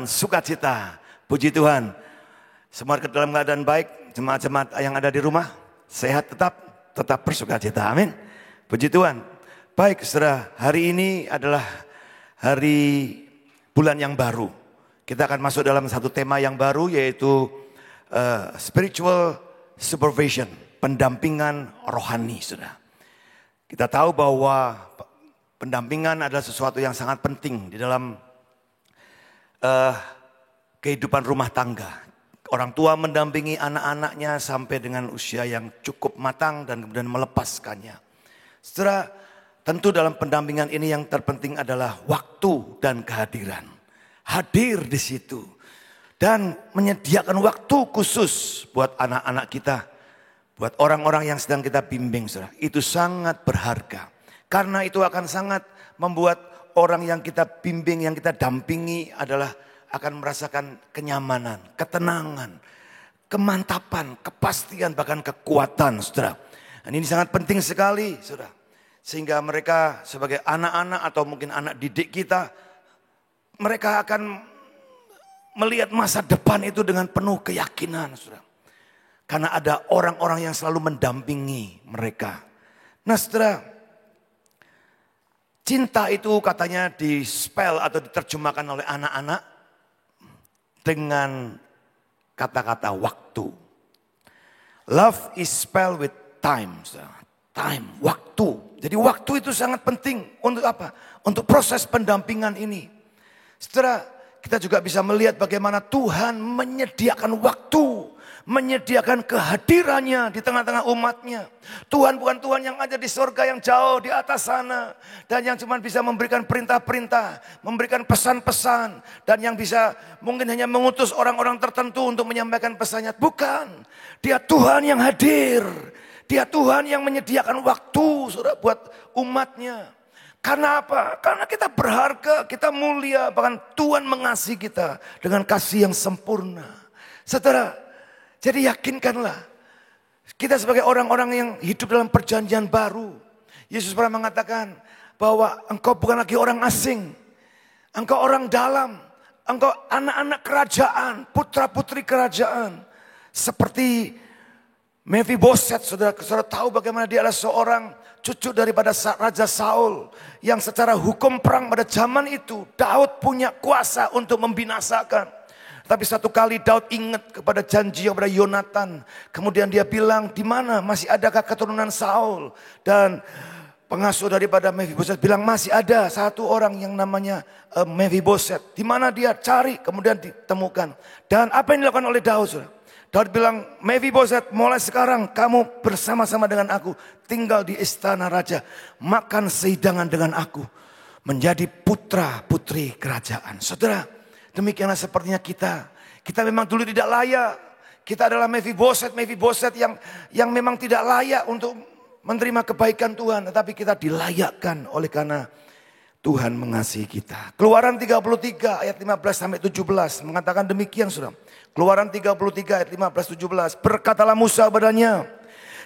sukacita. Puji Tuhan. Semua dalam keadaan baik. Jemaat-jemaat yang ada di rumah sehat, tetap bersukacita. Amin. Puji Tuhan. Baik, saudara. Hari ini adalah hari bulan yang baru. Kita akan masuk dalam satu tema yang baru, yaitu spiritual supervision, pendampingan rohani, saudara. Kita tahu bahwa pendampingan adalah sesuatu yang sangat penting di dalam kehidupan rumah tangga. Orang tua mendampingi anak-anaknya sampai dengan usia yang cukup matang dan kemudian melepaskannya. Saudara, tentu dalam pendampingan ini yang terpenting adalah waktu dan kehadiran. Hadir di situ dan menyediakan waktu khusus buat anak-anak kita, buat orang-orang yang sedang kita bimbing, saudara. Itu sangat berharga karena itu akan sangat membuat orang yang kita bimbing, yang kita dampingi adalah akan merasakan kenyamanan, ketenangan, kemantapan, kepastian, bahkan kekuatan, saudara. Dan ini sangat penting sekali, saudara, sehingga mereka sebagai anak-anak atau mungkin anak didik kita, mereka akan melihat masa depan itu dengan penuh keyakinan, saudara. Karena ada orang-orang yang selalu mendampingi mereka. Nah, saudara, cinta itu katanya di-spell atau diterjemahkan oleh anak-anak dengan kata-kata waktu. Love is spelled with time, saudara. Time, waktu. Jadi waktu itu sangat penting untuk apa? Untuk proses pendampingan ini. Saudara, kita juga bisa melihat bagaimana Tuhan menyediakan waktu, menyediakan kehadirannya di tengah-tengah umatnya. Tuhan bukan Tuhan yang ada di surga yang jauh di atas sana. Dan yang cuma bisa memberikan perintah-perintah, memberikan pesan-pesan. Dan yang bisa mungkin hanya mengutus orang-orang tertentu untuk menyampaikan pesannya. Bukan, Dia Tuhan yang hadir. Dia Tuhan yang menyediakan waktu, saudara, buat umatnya. Karena apa? Karena kita berharga, kita mulia, bahkan Tuhan mengasihi kita dengan kasih yang sempurna. Saudara, jadi yakinkanlah, kita sebagai orang-orang yang hidup dalam perjanjian baru. Yesus pernah mengatakan bahwa engkau bukan lagi orang asing. Engkau orang dalam, engkau anak-anak kerajaan, putra-putri kerajaan. Seperti Mephiboset, saudara tahu bagaimana dia adalah seorang cucu daripada Raja Saul yang secara hukum perang pada zaman itu Daud punya kuasa untuk membinasakan. Tapi satu kali Daud ingat kepada janji kepada Yonatan. Kemudian dia bilang, di mana masih adakah keturunan Saul? Dan pengasuh daripada Mephiboset bilang, masih ada satu orang yang namanya Mephiboset. Di mana dia? Cari, kemudian ditemukan. Dan apa yang dilakukan oleh Daud, saudara? Daud bilang, Mephiboset, mulai sekarang kamu bersama-sama dengan aku. Tinggal di istana raja. Makan sehidangan dengan aku. Menjadi putra putri kerajaan. Saudara, demikianlah sepertinya kita. Kita memang dulu tidak layak. Kita adalah Mephiboset yang memang tidak layak untuk menerima kebaikan Tuhan. Tetapi kita dilayakkan oleh karena Tuhan mengasihi kita. Keluaran 33 ayat 15-17 mengatakan demikian, saudara. Keluaran 33 ayat 15-17. Berkatalah Musa padanya,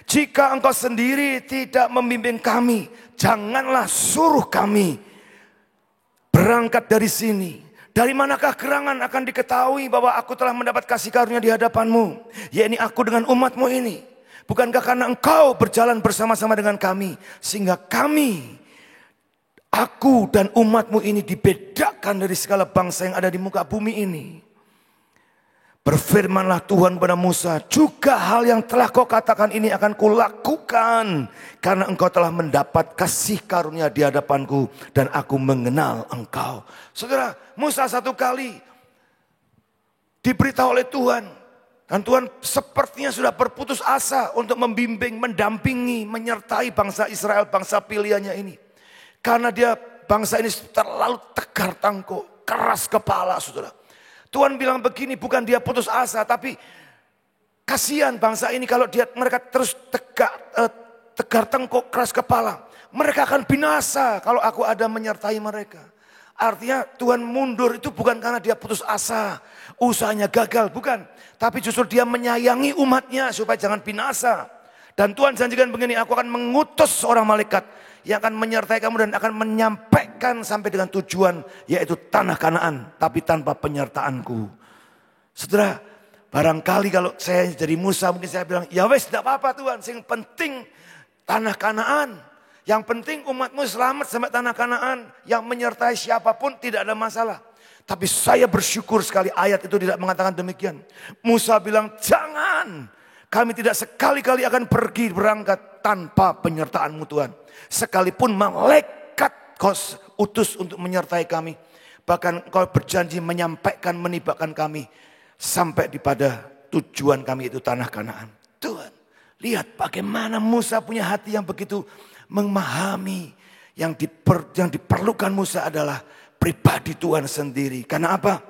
jika engkau sendiri tidak membimbing kami, janganlah suruh kami berangkat dari sini. Dari manakah gerangan akan diketahui bahwa aku telah mendapat kasih karunia di hadapanmu, yakni aku dengan umatmu ini. Bukankah karena engkau berjalan bersama-sama dengan kami, sehingga kami, aku dan umatmu ini dibedakan dari segala bangsa yang ada di muka bumi ini. Berfirmanlah Tuhan kepada Musa, juga hal yang telah kau katakan ini akan kulakukan, karena engkau telah mendapat kasih karunia di hadapanku dan aku mengenal engkau. Saudara, Musa satu kali diberitahu oleh Tuhan, dan Tuhan sepertinya sudah berputus asa untuk membimbing, mendampingi, menyertai bangsa Israel, bangsa pilihannya ini. Karena bangsa ini terlalu tegar tangguh, keras kepala, saudara. Tuhan bilang begini, bukan dia putus asa, tapi kasihan bangsa ini kalau mereka terus tegar tengkuk, keras kepala. Mereka akan binasa kalau aku ada menyertai mereka. Artinya Tuhan mundur itu bukan karena dia putus asa, usahanya gagal, bukan. Tapi justru dia menyayangi umatnya supaya jangan binasa. Dan Tuhan janjikan begini, aku akan mengutus seorang malaikat yang akan menyertai kamu dan akan menyampaikan sampai dengan tujuan, yaitu tanah Kanaan, tapi tanpa penyertaanku. Saudara, barangkali kalau saya jadi Musa mungkin saya bilang, ya wes tidak apa-apa Tuhan, yang penting tanah Kanaan. Yang penting umatmu selamat sampai tanah Kanaan, yang menyertai siapapun tidak ada masalah. Tapi saya bersyukur sekali ayat itu tidak mengatakan demikian. Musa bilang, jangan, kami tidak sekali-kali akan pergi berangkat tanpa penyertaanmu Tuhan. Sekalipun malaikat kau utus untuk menyertai kami. Bahkan kau berjanji menyampaikan, menibakkan kami sampai pada tujuan kami itu tanah Kanaan. Tuhan, lihat bagaimana Musa punya hati yang begitu memahami. Yang diperlukan Musa adalah pribadi Tuhan sendiri. Karena apa?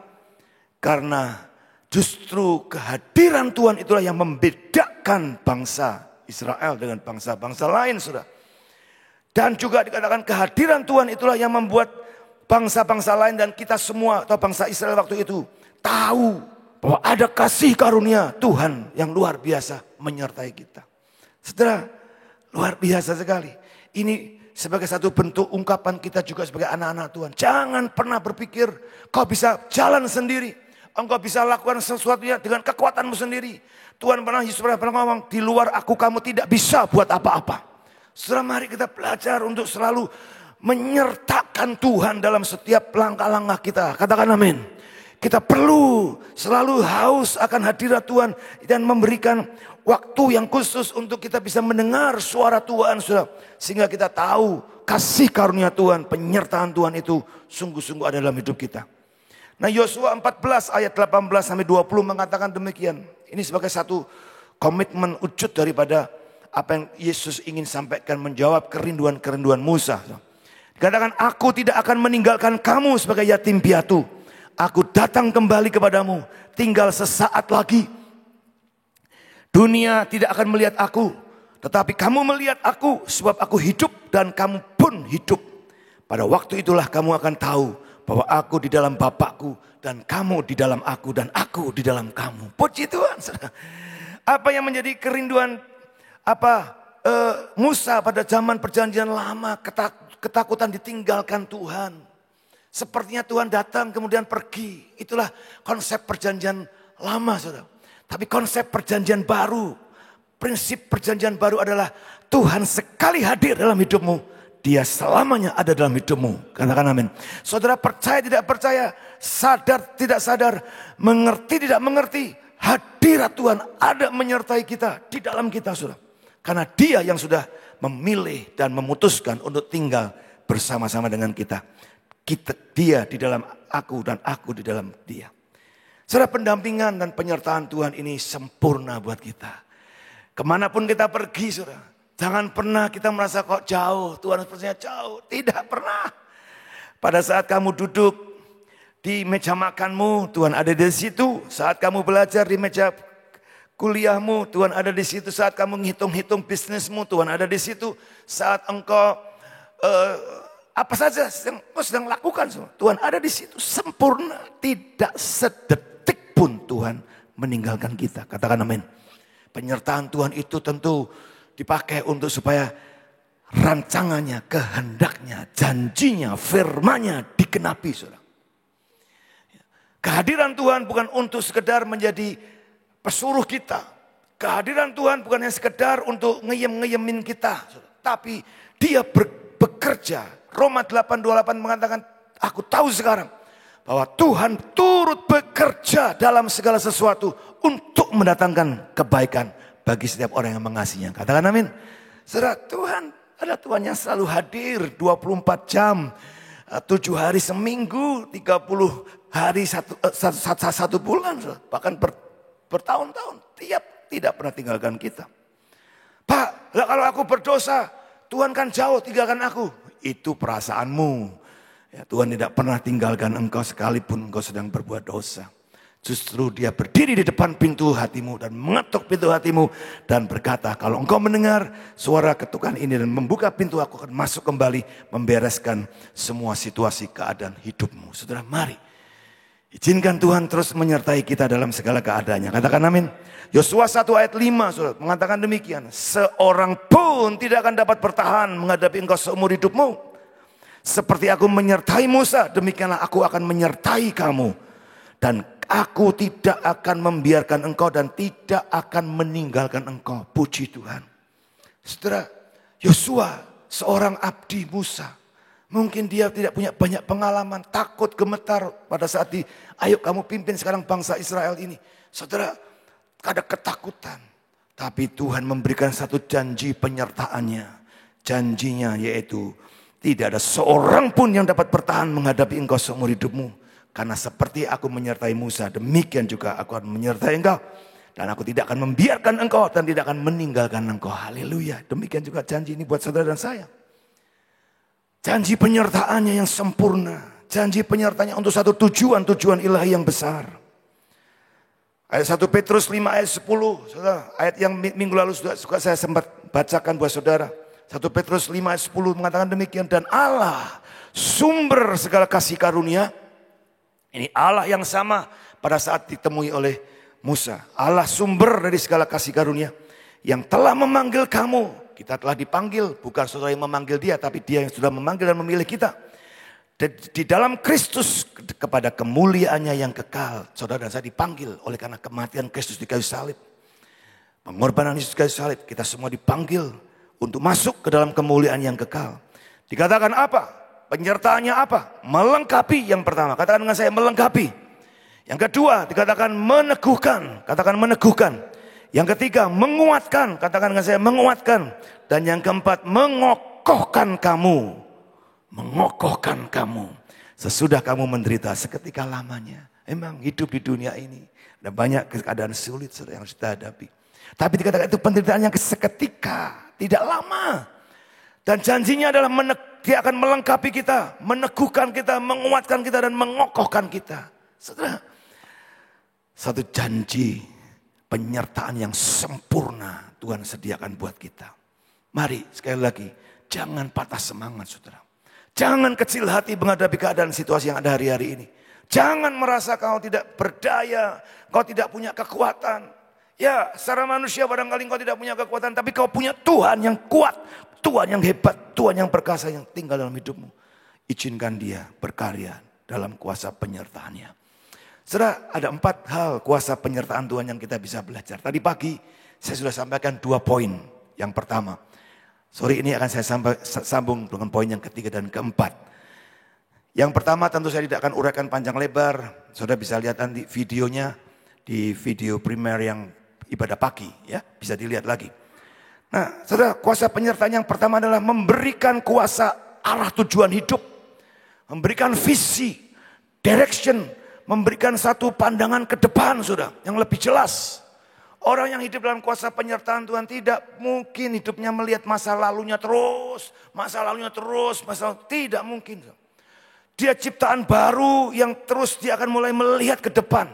Karena justru kehadiran Tuhan itulah yang membedakan bangsa Israel dengan bangsa-bangsa lain, saudara. Dan juga dikatakan kehadiran Tuhan itulah yang membuat bangsa-bangsa lain dan kita semua atau bangsa Israel waktu itu tahu bahwa ada kasih karunia Tuhan yang luar biasa menyertai kita. Saudara, luar biasa sekali. Ini sebagai satu bentuk ungkapan kita juga sebagai anak-anak Tuhan. Jangan pernah berpikir kau bisa jalan sendiri. Engkau bisa lakukan sesuatunya dengan kekuatanmu sendiri. Yesus pernah ngomong, di luar aku kamu tidak bisa buat apa-apa. Saudara, mari kita belajar untuk selalu menyertakan Tuhan dalam setiap langkah-langkah kita. Katakan amin. Kita perlu selalu haus akan hadirat Tuhan dan memberikan waktu yang khusus untuk kita bisa mendengar suara Tuhan, saudara. Sehingga kita tahu kasih karunia Tuhan, penyertaan Tuhan itu sungguh-sungguh ada dalam hidup kita. Nah, Yosua 14 ayat 18-20 mengatakan demikian. Ini sebagai satu komitmen wujud daripada apa yang Yesus ingin sampaikan, menjawab kerinduan-kerinduan Musa. Dikatakan, aku tidak akan meninggalkan kamu sebagai yatim piatu. Aku datang kembali kepadamu, tinggal sesaat lagi. Dunia tidak akan melihat aku, tetapi kamu melihat aku, sebab aku hidup dan kamu pun hidup. Pada waktu itulah kamu akan tahu bahwa aku di dalam Bapakku dan kamu di dalam aku dan aku di dalam kamu. Puji Tuhan. Apa yang menjadi kerinduan Musa pada zaman perjanjian lama, ketakutan ditinggalkan Tuhan. Sepertinya Tuhan datang kemudian pergi. Itulah konsep perjanjian lama, saudara. Tapi konsep perjanjian baru, prinsip perjanjian baru adalah Tuhan sekali hadir dalam hidupmu, Dia selamanya ada dalam hidupmu. Katakan amin. Saudara, percaya tidak percaya, sadar tidak sadar, mengerti tidak mengerti, hadirat Tuhan ada menyertai kita, di dalam kita, saudara. Karena Dia yang sudah memilih dan memutuskan untuk tinggal bersama-sama dengan kita. Dia di dalam aku dan aku di dalam Dia. Saudara, pendampingan dan penyertaan Tuhan ini sempurna buat kita. Kemanapun kita pergi, saudara, jangan pernah kita merasa kok jauh, Tuhan sepertinya jauh. Tidak pernah. Pada saat kamu duduk di meja makanmu, Tuhan ada di situ. Saat kamu belajar di meja kuliahmu, Tuhan ada di situ. Saat kamu ngitung-hitung bisnismu, Tuhan ada di situ. Saat engkau apa saja yang kau sedang lakukan, Tuhan ada di situ. Sempurna, tidak sedetik pun Tuhan meninggalkan kita. Katakan amin. Penyertaan Tuhan itu tentu dipakai untuk supaya rancangannya, kehendaknya, janjinya, firman-Nya digenapi, saudara. Kehadiran Tuhan bukan untuk sekedar menjadi pesuruh kita. Kehadiran Tuhan bukan hanya sekedar untuk ngeyem-ngeyemin kita, saudara. Tapi Dia bekerja. Roma 8:28 mengatakan, aku tahu sekarang bahwa Tuhan turut bekerja dalam segala sesuatu untuk mendatangkan kebaikan bagi setiap orang yang mengasihinya. Katakan amin. Saudara, Tuhan adalah Tuhan yang selalu hadir 24 jam, 7 hari seminggu, 30 hari satu bulan, bahkan bertahun-tahun. Tidak pernah tinggalkan kita. Pak, kalau aku berdosa, Tuhan kan jauh tinggalkan aku. Itu perasaanmu. Ya, Tuhan tidak pernah tinggalkan engkau sekalipun engkau sedang berbuat dosa. Justru dia berdiri di depan pintu hatimu dan mengetuk pintu hatimu dan berkata, kalau engkau mendengar suara ketukan ini dan membuka pintu, aku akan masuk kembali membereskan semua situasi keadaan hidupmu. Saudara, mari izinkan Tuhan terus menyertai kita dalam segala keadaannya. Katakan amin. Yosua 1 ayat 5 saudara, mengatakan demikian. Seorang pun tidak akan dapat bertahan menghadapi engkau seumur hidupmu. Seperti aku menyertai Musa, demikianlah aku akan menyertai kamu. Dan aku tidak akan membiarkan engkau dan tidak akan meninggalkan engkau. Puji Tuhan. Saudara, Yosua seorang abdi Musa. Mungkin dia tidak punya banyak pengalaman, takut, gemetar pada saat ayo kamu pimpin sekarang bangsa Israel ini. Saudara, ada ketakutan. Tapi Tuhan memberikan satu janji penyertaannya. Janjinya yaitu tidak ada seorang pun yang dapat bertahan menghadapi engkau seumur hidupmu. Karena seperti aku menyertai Musa, demikian juga aku akan menyertai engkau. Dan aku tidak akan membiarkan engkau dan tidak akan meninggalkan engkau. Haleluya. Demikian juga janji ini buat saudara dan saya. Janji penyertaannya yang sempurna. Janji penyertaannya untuk satu tujuan ilahi yang besar. Ayat 1 Petrus 5 ayat 10. Saudara, ayat yang minggu lalu suka saya sempat bacakan buat saudara. 1 Petrus 5 ayat 10 mengatakan demikian. Dan Allah sumber segala kasih karunia. Ini Allah yang sama pada saat ditemui oleh Musa. Allah sumber dari segala kasih karunia. Yang telah memanggil kamu. Kita telah dipanggil. Bukan saudara yang memanggil dia. Tapi dia yang sudah memanggil dan memilih kita. Di dalam Kristus kepada kemuliaannya yang kekal. Saudara dan saya dipanggil oleh karena kematian Kristus di kayu salib. Pengorbanan Yesus di kayu salib. Kita semua dipanggil untuk masuk ke dalam kemuliaan yang kekal. Dikatakan apa? Penyertaannya apa? Melengkapi yang pertama. Katakan dengan saya melengkapi. Yang kedua dikatakan meneguhkan. Katakan meneguhkan. Yang ketiga menguatkan. Katakan dengan saya menguatkan. Dan yang keempat mengokohkan kamu. Mengokohkan kamu. Sesudah kamu menderita seketika lamanya. Emang hidup di dunia ini ada banyak keadaan sulit yang harus kita hadapi. Tapi dikatakan itu penderitaan yang seketika. Tidak lama. Dan janjinya adalah dia akan melengkapi kita. Meneguhkan kita, menguatkan kita dan mengokohkan kita. Saudara, satu janji penyertaan yang sempurna Tuhan sediakan buat kita. Mari sekali lagi, jangan patah semangat saudara. Jangan kecil hati menghadapi keadaan situasi yang ada hari-hari ini. Jangan merasa kau tidak berdaya, kau tidak punya kekuatan. Ya, secara manusia barangkali kau tidak punya kekuatan, tapi kau punya Tuhan yang kuat, Tuhan yang hebat, Tuhan yang perkasa yang tinggal dalam hidupmu. Izinkan dia berkarya dalam kuasa penyertaannya. Saudara, ada 4 hal kuasa penyertaan Tuhan yang kita bisa belajar. Tadi pagi saya sudah sampaikan 2 poin. Yang pertama, sore ini akan saya sambung dengan poin yang ketiga dan keempat. Yang pertama tentu saya tidak akan uraikan panjang lebar. Saudara bisa lihat nanti videonya di video primer yang ibadah pagi, ya bisa dilihat lagi. Nah, saudara, kuasa penyertaan yang pertama adalah memberikan kuasa arah tujuan hidup, memberikan visi, direction, memberikan satu pandangan ke depan, saudara, yang lebih jelas. Orang yang hidup dalam kuasa penyertaan Tuhan tidak mungkin hidupnya melihat masa lalunya terus, tidak mungkin. Dia ciptaan baru yang terus dia akan mulai melihat ke depan.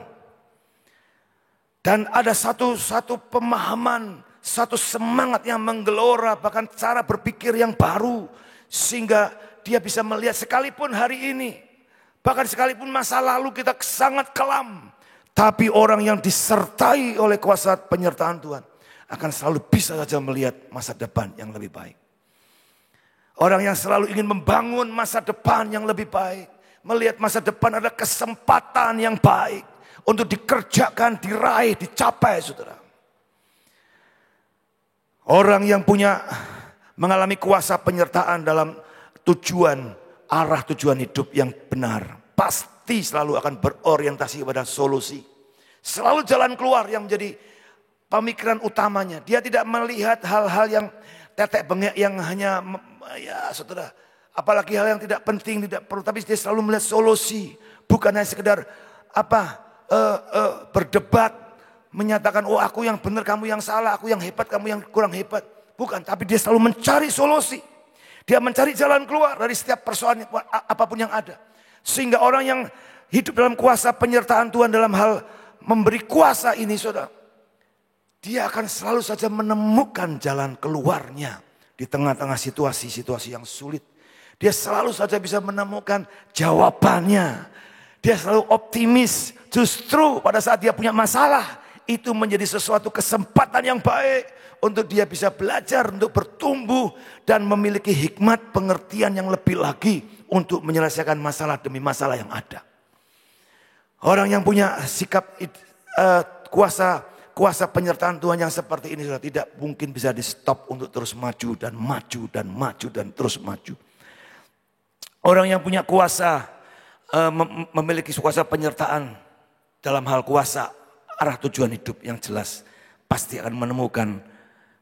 Dan ada satu pemahaman, satu semangat yang menggelora, bahkan cara berpikir yang baru. Sehingga dia bisa melihat sekalipun hari ini, bahkan sekalipun masa lalu kita sangat kelam. Tapi orang yang disertai oleh kuasa penyertaan Tuhan akan selalu bisa saja melihat masa depan yang lebih baik. Orang yang selalu ingin membangun masa depan yang lebih baik. Melihat masa depan ada kesempatan yang baik. Untuk dikerjakan, diraih, dicapai saudara. Orang yang mengalami kuasa penyertaan dalam arah tujuan hidup yang benar. pasti selalu akan berorientasi kepada solusi. Selalu jalan keluar yang menjadi pemikiran utamanya. Dia tidak melihat hal-hal yang tetek bengek yang hanya, ya saudara, apalagi hal yang tidak penting, tidak perlu. Tapi dia selalu melihat solusi. Bukan hanya sekedar berdebat, menyatakan, oh aku yang benar, kamu yang salah, aku yang hebat, kamu yang kurang hebat. Bukan, tapi dia selalu mencari solusi. Dia mencari jalan keluar dari setiap persoalan apapun yang ada. Sehingga orang yang hidup dalam kuasa penyertaan Tuhan dalam hal memberi kuasa ini, saudara, dia akan selalu saja menemukan jalan keluarnya di tengah-tengah situasi-situasi yang sulit. Dia selalu saja bisa menemukan jawabannya. Dia selalu optimis. Justru pada saat dia punya masalah, itu menjadi sesuatu kesempatan yang baik untuk dia bisa belajar, untuk bertumbuh dan memiliki hikmat pengertian yang lebih lagi untuk menyelesaikan masalah demi masalah yang ada. Orang yang punya sikap kuasa penyertaan Tuhan yang seperti ini sudah tidak mungkin bisa di stop untuk terus maju dan maju dan maju dan terus maju. Orang yang punya kuasa memiliki kuasa penyertaan dalam hal kuasa arah tujuan hidup yang jelas, pasti akan menemukan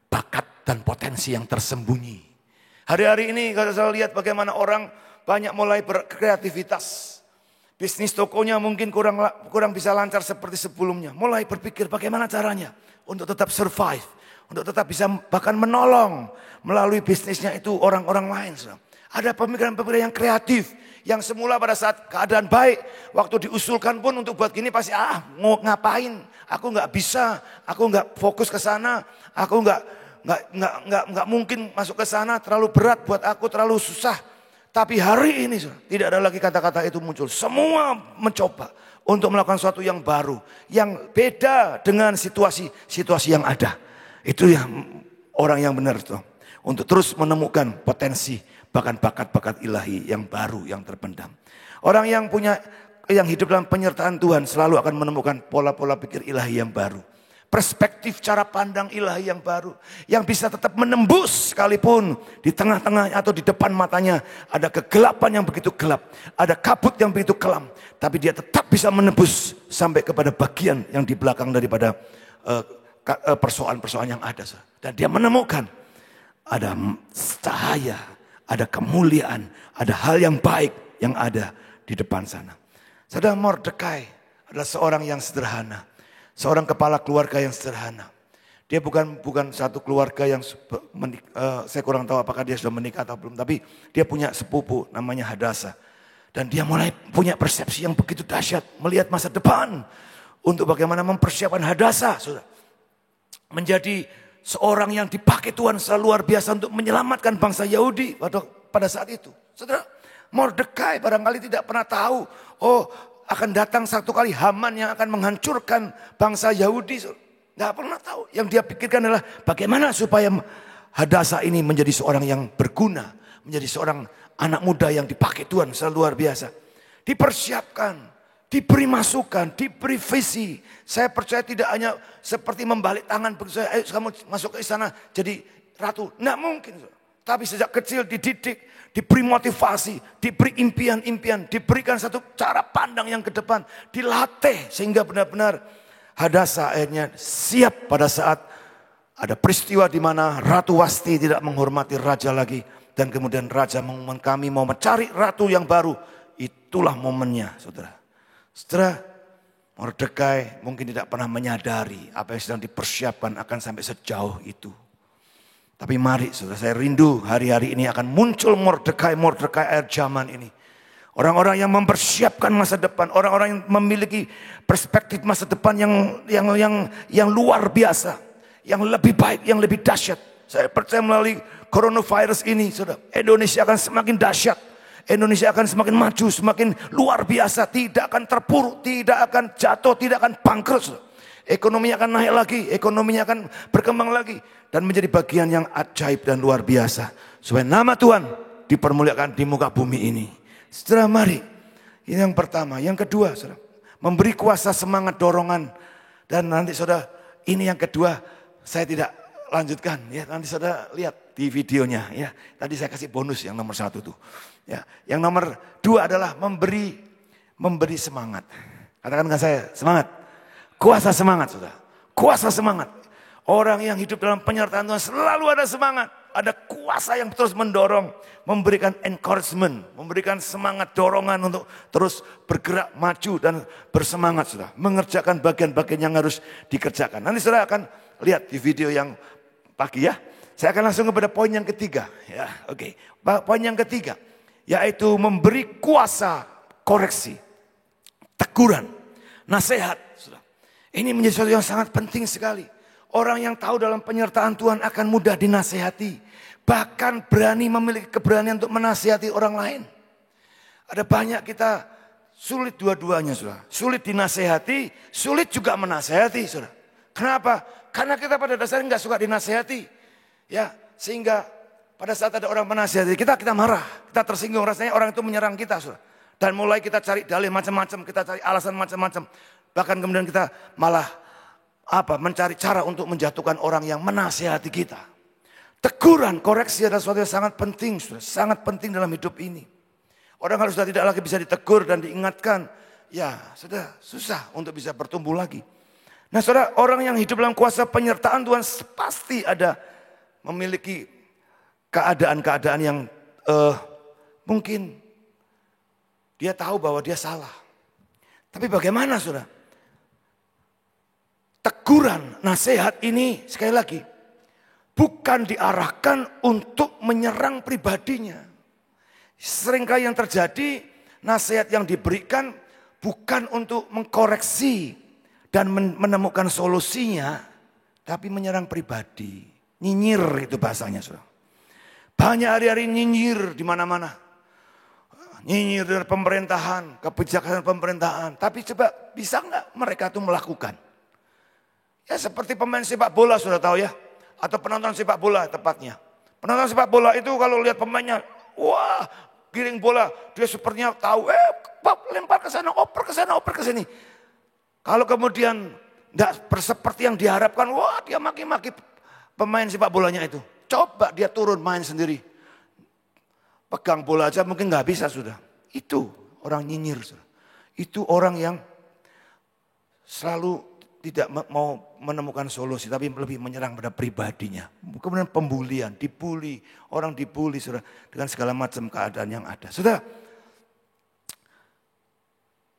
bakat dan potensi yang tersembunyi. Hari-hari ini kalau saya lihat bagaimana orang banyak mulai berkreativitas. Bisnis tokonya mungkin kurang bisa lancar seperti sebelumnya. Mulai berpikir bagaimana caranya untuk tetap survive. Untuk tetap bisa bahkan menolong melalui bisnisnya itu orang-orang lain. Ada pemikiran-pemikiran yang kreatif. Yang semula pada saat keadaan baik, waktu diusulkan pun untuk buat gini pasti mau ngapain? Aku nggak bisa, aku nggak fokus ke sana, aku nggak mungkin masuk ke sana, terlalu berat buat aku, terlalu susah. Tapi hari ini tidak ada lagi kata-kata itu muncul. Semua mencoba untuk melakukan sesuatu yang baru, yang beda dengan situasi yang ada. Itu yang orang yang benar tuh, untuk terus menemukan potensi. Bahkan bakat-bakat ilahi yang baru, yang terpendam. Orang yang hidup dalam penyertaan Tuhan selalu akan menemukan pola-pola pikir ilahi yang baru. Perspektif cara pandang ilahi yang baru. Yang bisa tetap menembus sekalipun di tengah-tengah atau di depan matanya ada kegelapan yang begitu gelap. Ada kabut yang begitu kelam. Tapi dia tetap bisa menembus sampai kepada bagian yang di belakang daripada persoalan-persoalan yang ada. Dan dia menemukan ada cahaya, ada kemuliaan, ada hal yang baik yang ada di depan sana. Saudara, Mordekai adalah seorang yang sederhana. Seorang kepala keluarga yang sederhana. Dia bukan satu keluarga yang saya kurang tahu apakah dia sudah menikah atau belum. Tapi dia punya sepupu namanya Hadasa. Dan dia mulai punya persepsi yang begitu dahsyat. Melihat masa depan. Untuk bagaimana mempersiapkan Hadasa. Saudara. Menjadi seorang yang dipakai Tuhan secara luar biasa untuk menyelamatkan bangsa Yahudi pada saat itu. Saudara, Mordekai barangkali tidak pernah tahu, akan datang satu kali Haman yang akan menghancurkan bangsa Yahudi. Tidak pernah tahu. Yang dia pikirkan adalah bagaimana supaya Hadasa ini menjadi seorang yang berguna. Menjadi seorang anak muda yang dipakai Tuhan secara luar biasa. Dipersiapkan, diberi masukan, diberi visi. Saya percaya tidak hanya seperti membalik tangan. Ayo kamu masuk ke istana jadi ratu. Tidak mungkin. Tapi sejak kecil dididik, diberi motivasi, diberi impian-impian, diberikan satu cara pandang yang ke depan, dilatih sehingga benar-benar Hadasa akhirnya siap pada saat ada peristiwa di mana Ratu Wasti tidak menghormati raja lagi dan kemudian raja mengumumkan kami mau mencari ratu yang baru. Itulah momennya, saudara. Saudara, Mordekai mungkin tidak pernah menyadari apa yang sedang dipersiapkan akan sampai sejauh itu. Tapi mari saudara, saya rindu hari-hari ini akan muncul Mordekai akhir zaman ini. Orang-orang yang mempersiapkan masa depan, orang-orang yang memiliki perspektif masa depan yang luar biasa, yang lebih baik, yang lebih dahsyat. Saya percaya melalui coronavirus ini, saudara, Indonesia akan semakin dahsyat. Indonesia akan semakin maju, semakin luar biasa, tidak akan terpuruk, tidak akan jatuh, tidak akan bangkrut. Saudara. Ekonominya akan naik lagi, ekonominya akan berkembang lagi. Dan menjadi bagian yang ajaib dan luar biasa. Supaya nama Tuhan dipermuliakan di muka bumi ini. Saudara, mari. Ini yang pertama. Yang kedua, saudara, memberi kuasa, semangat, dorongan. Dan nanti saudara, ini yang kedua, saya tidak lanjutkan. Ya, nanti saudara lihat di videonya. Ya, tadi saya kasih bonus yang nomor 1 tuh. Ya, yang nomor 2 adalah memberi memberi semangat. Katakan dengan saya, semangat. Kuasa semangat, saudara. Kuasa semangat. Orang yang hidup dalam penyertaan Tuhan selalu ada semangat. Ada kuasa yang terus mendorong, memberikan encouragement, memberikan semangat, dorongan untuk terus bergerak, maju dan bersemangat, saudara. Mengerjakan bagian-bagian yang harus dikerjakan. Nanti saudara akan lihat di video yang pagi ya. Saya akan langsung kepada poin yang ketiga. Ya, oke. Poin yang ketiga, yaitu memberi kuasa koreksi, teguran, nasihat. Saudara. Ini menjadi sesuatu yang sangat penting sekali. Orang yang tahu dalam penyertaan Tuhan akan mudah dinasihati. Bahkan berani memiliki keberanian untuk menasihati orang lain. Ada banyak kita sulit dua-duanya, saudara. Sulit dinasihati, sulit juga menasihati, saudara. Kenapa? Karena kita pada dasarnya nggak suka dinasihati. Ya, sehingga pada saat ada orang menasihati kita marah. Kita tersinggung, rasanya orang itu menyerang kita, saudara. Dan mulai kita cari dalih macam-macam, kita cari alasan macam-macam. Bahkan kemudian kita malah mencari cara untuk menjatuhkan orang yang menasihati kita. Teguran, koreksi adalah sesuatu yang sangat penting, saudara. Sangat penting dalam hidup ini. Orang harus sudah tidak lagi bisa ditegur dan diingatkan. Ya, sudah susah untuk bisa bertumbuh lagi. Nah, saudara, orang yang hidup dalam kuasa penyertaan Tuhan pasti ada memiliki keadaan-keadaan yang mungkin dia tahu bahwa dia salah. Tapi bagaimana, saudara? Teguran, nasihat ini sekali lagi bukan diarahkan untuk menyerang pribadinya. Seringkali yang terjadi nasihat yang diberikan bukan untuk mengkoreksi dan menemukan solusinya, tapi menyerang pribadi. Nyinyir itu bahasanya, saudara. Banyak hari-hari nyinyir di mana-mana. Nyinyir dari pemerintahan, kebijakan pemerintahan. Tapi coba bisa nggak mereka itu melakukan? Ya seperti pemain sepak bola sudah tahu ya. Atau penonton sepak bola tepatnya. Penonton sepak bola itu kalau lihat pemainnya, wah giring bola. Dia sepertinya tahu, lempar ke sana, oper ke sini. Kalau kemudian tidak seperti yang diharapkan, wah dia maki-maki pemain sepak bolanya itu. Coba dia turun main sendiri. Pegang bola aja mungkin nggak bisa sudah. Itu orang nyinyir. Sudah. Itu orang yang selalu tidak mau menemukan solusi, tapi lebih menyerang pada pribadinya. Kemudian pembulian, dibully, orang dibully, saudara, dengan segala macam keadaan yang ada. Saudara,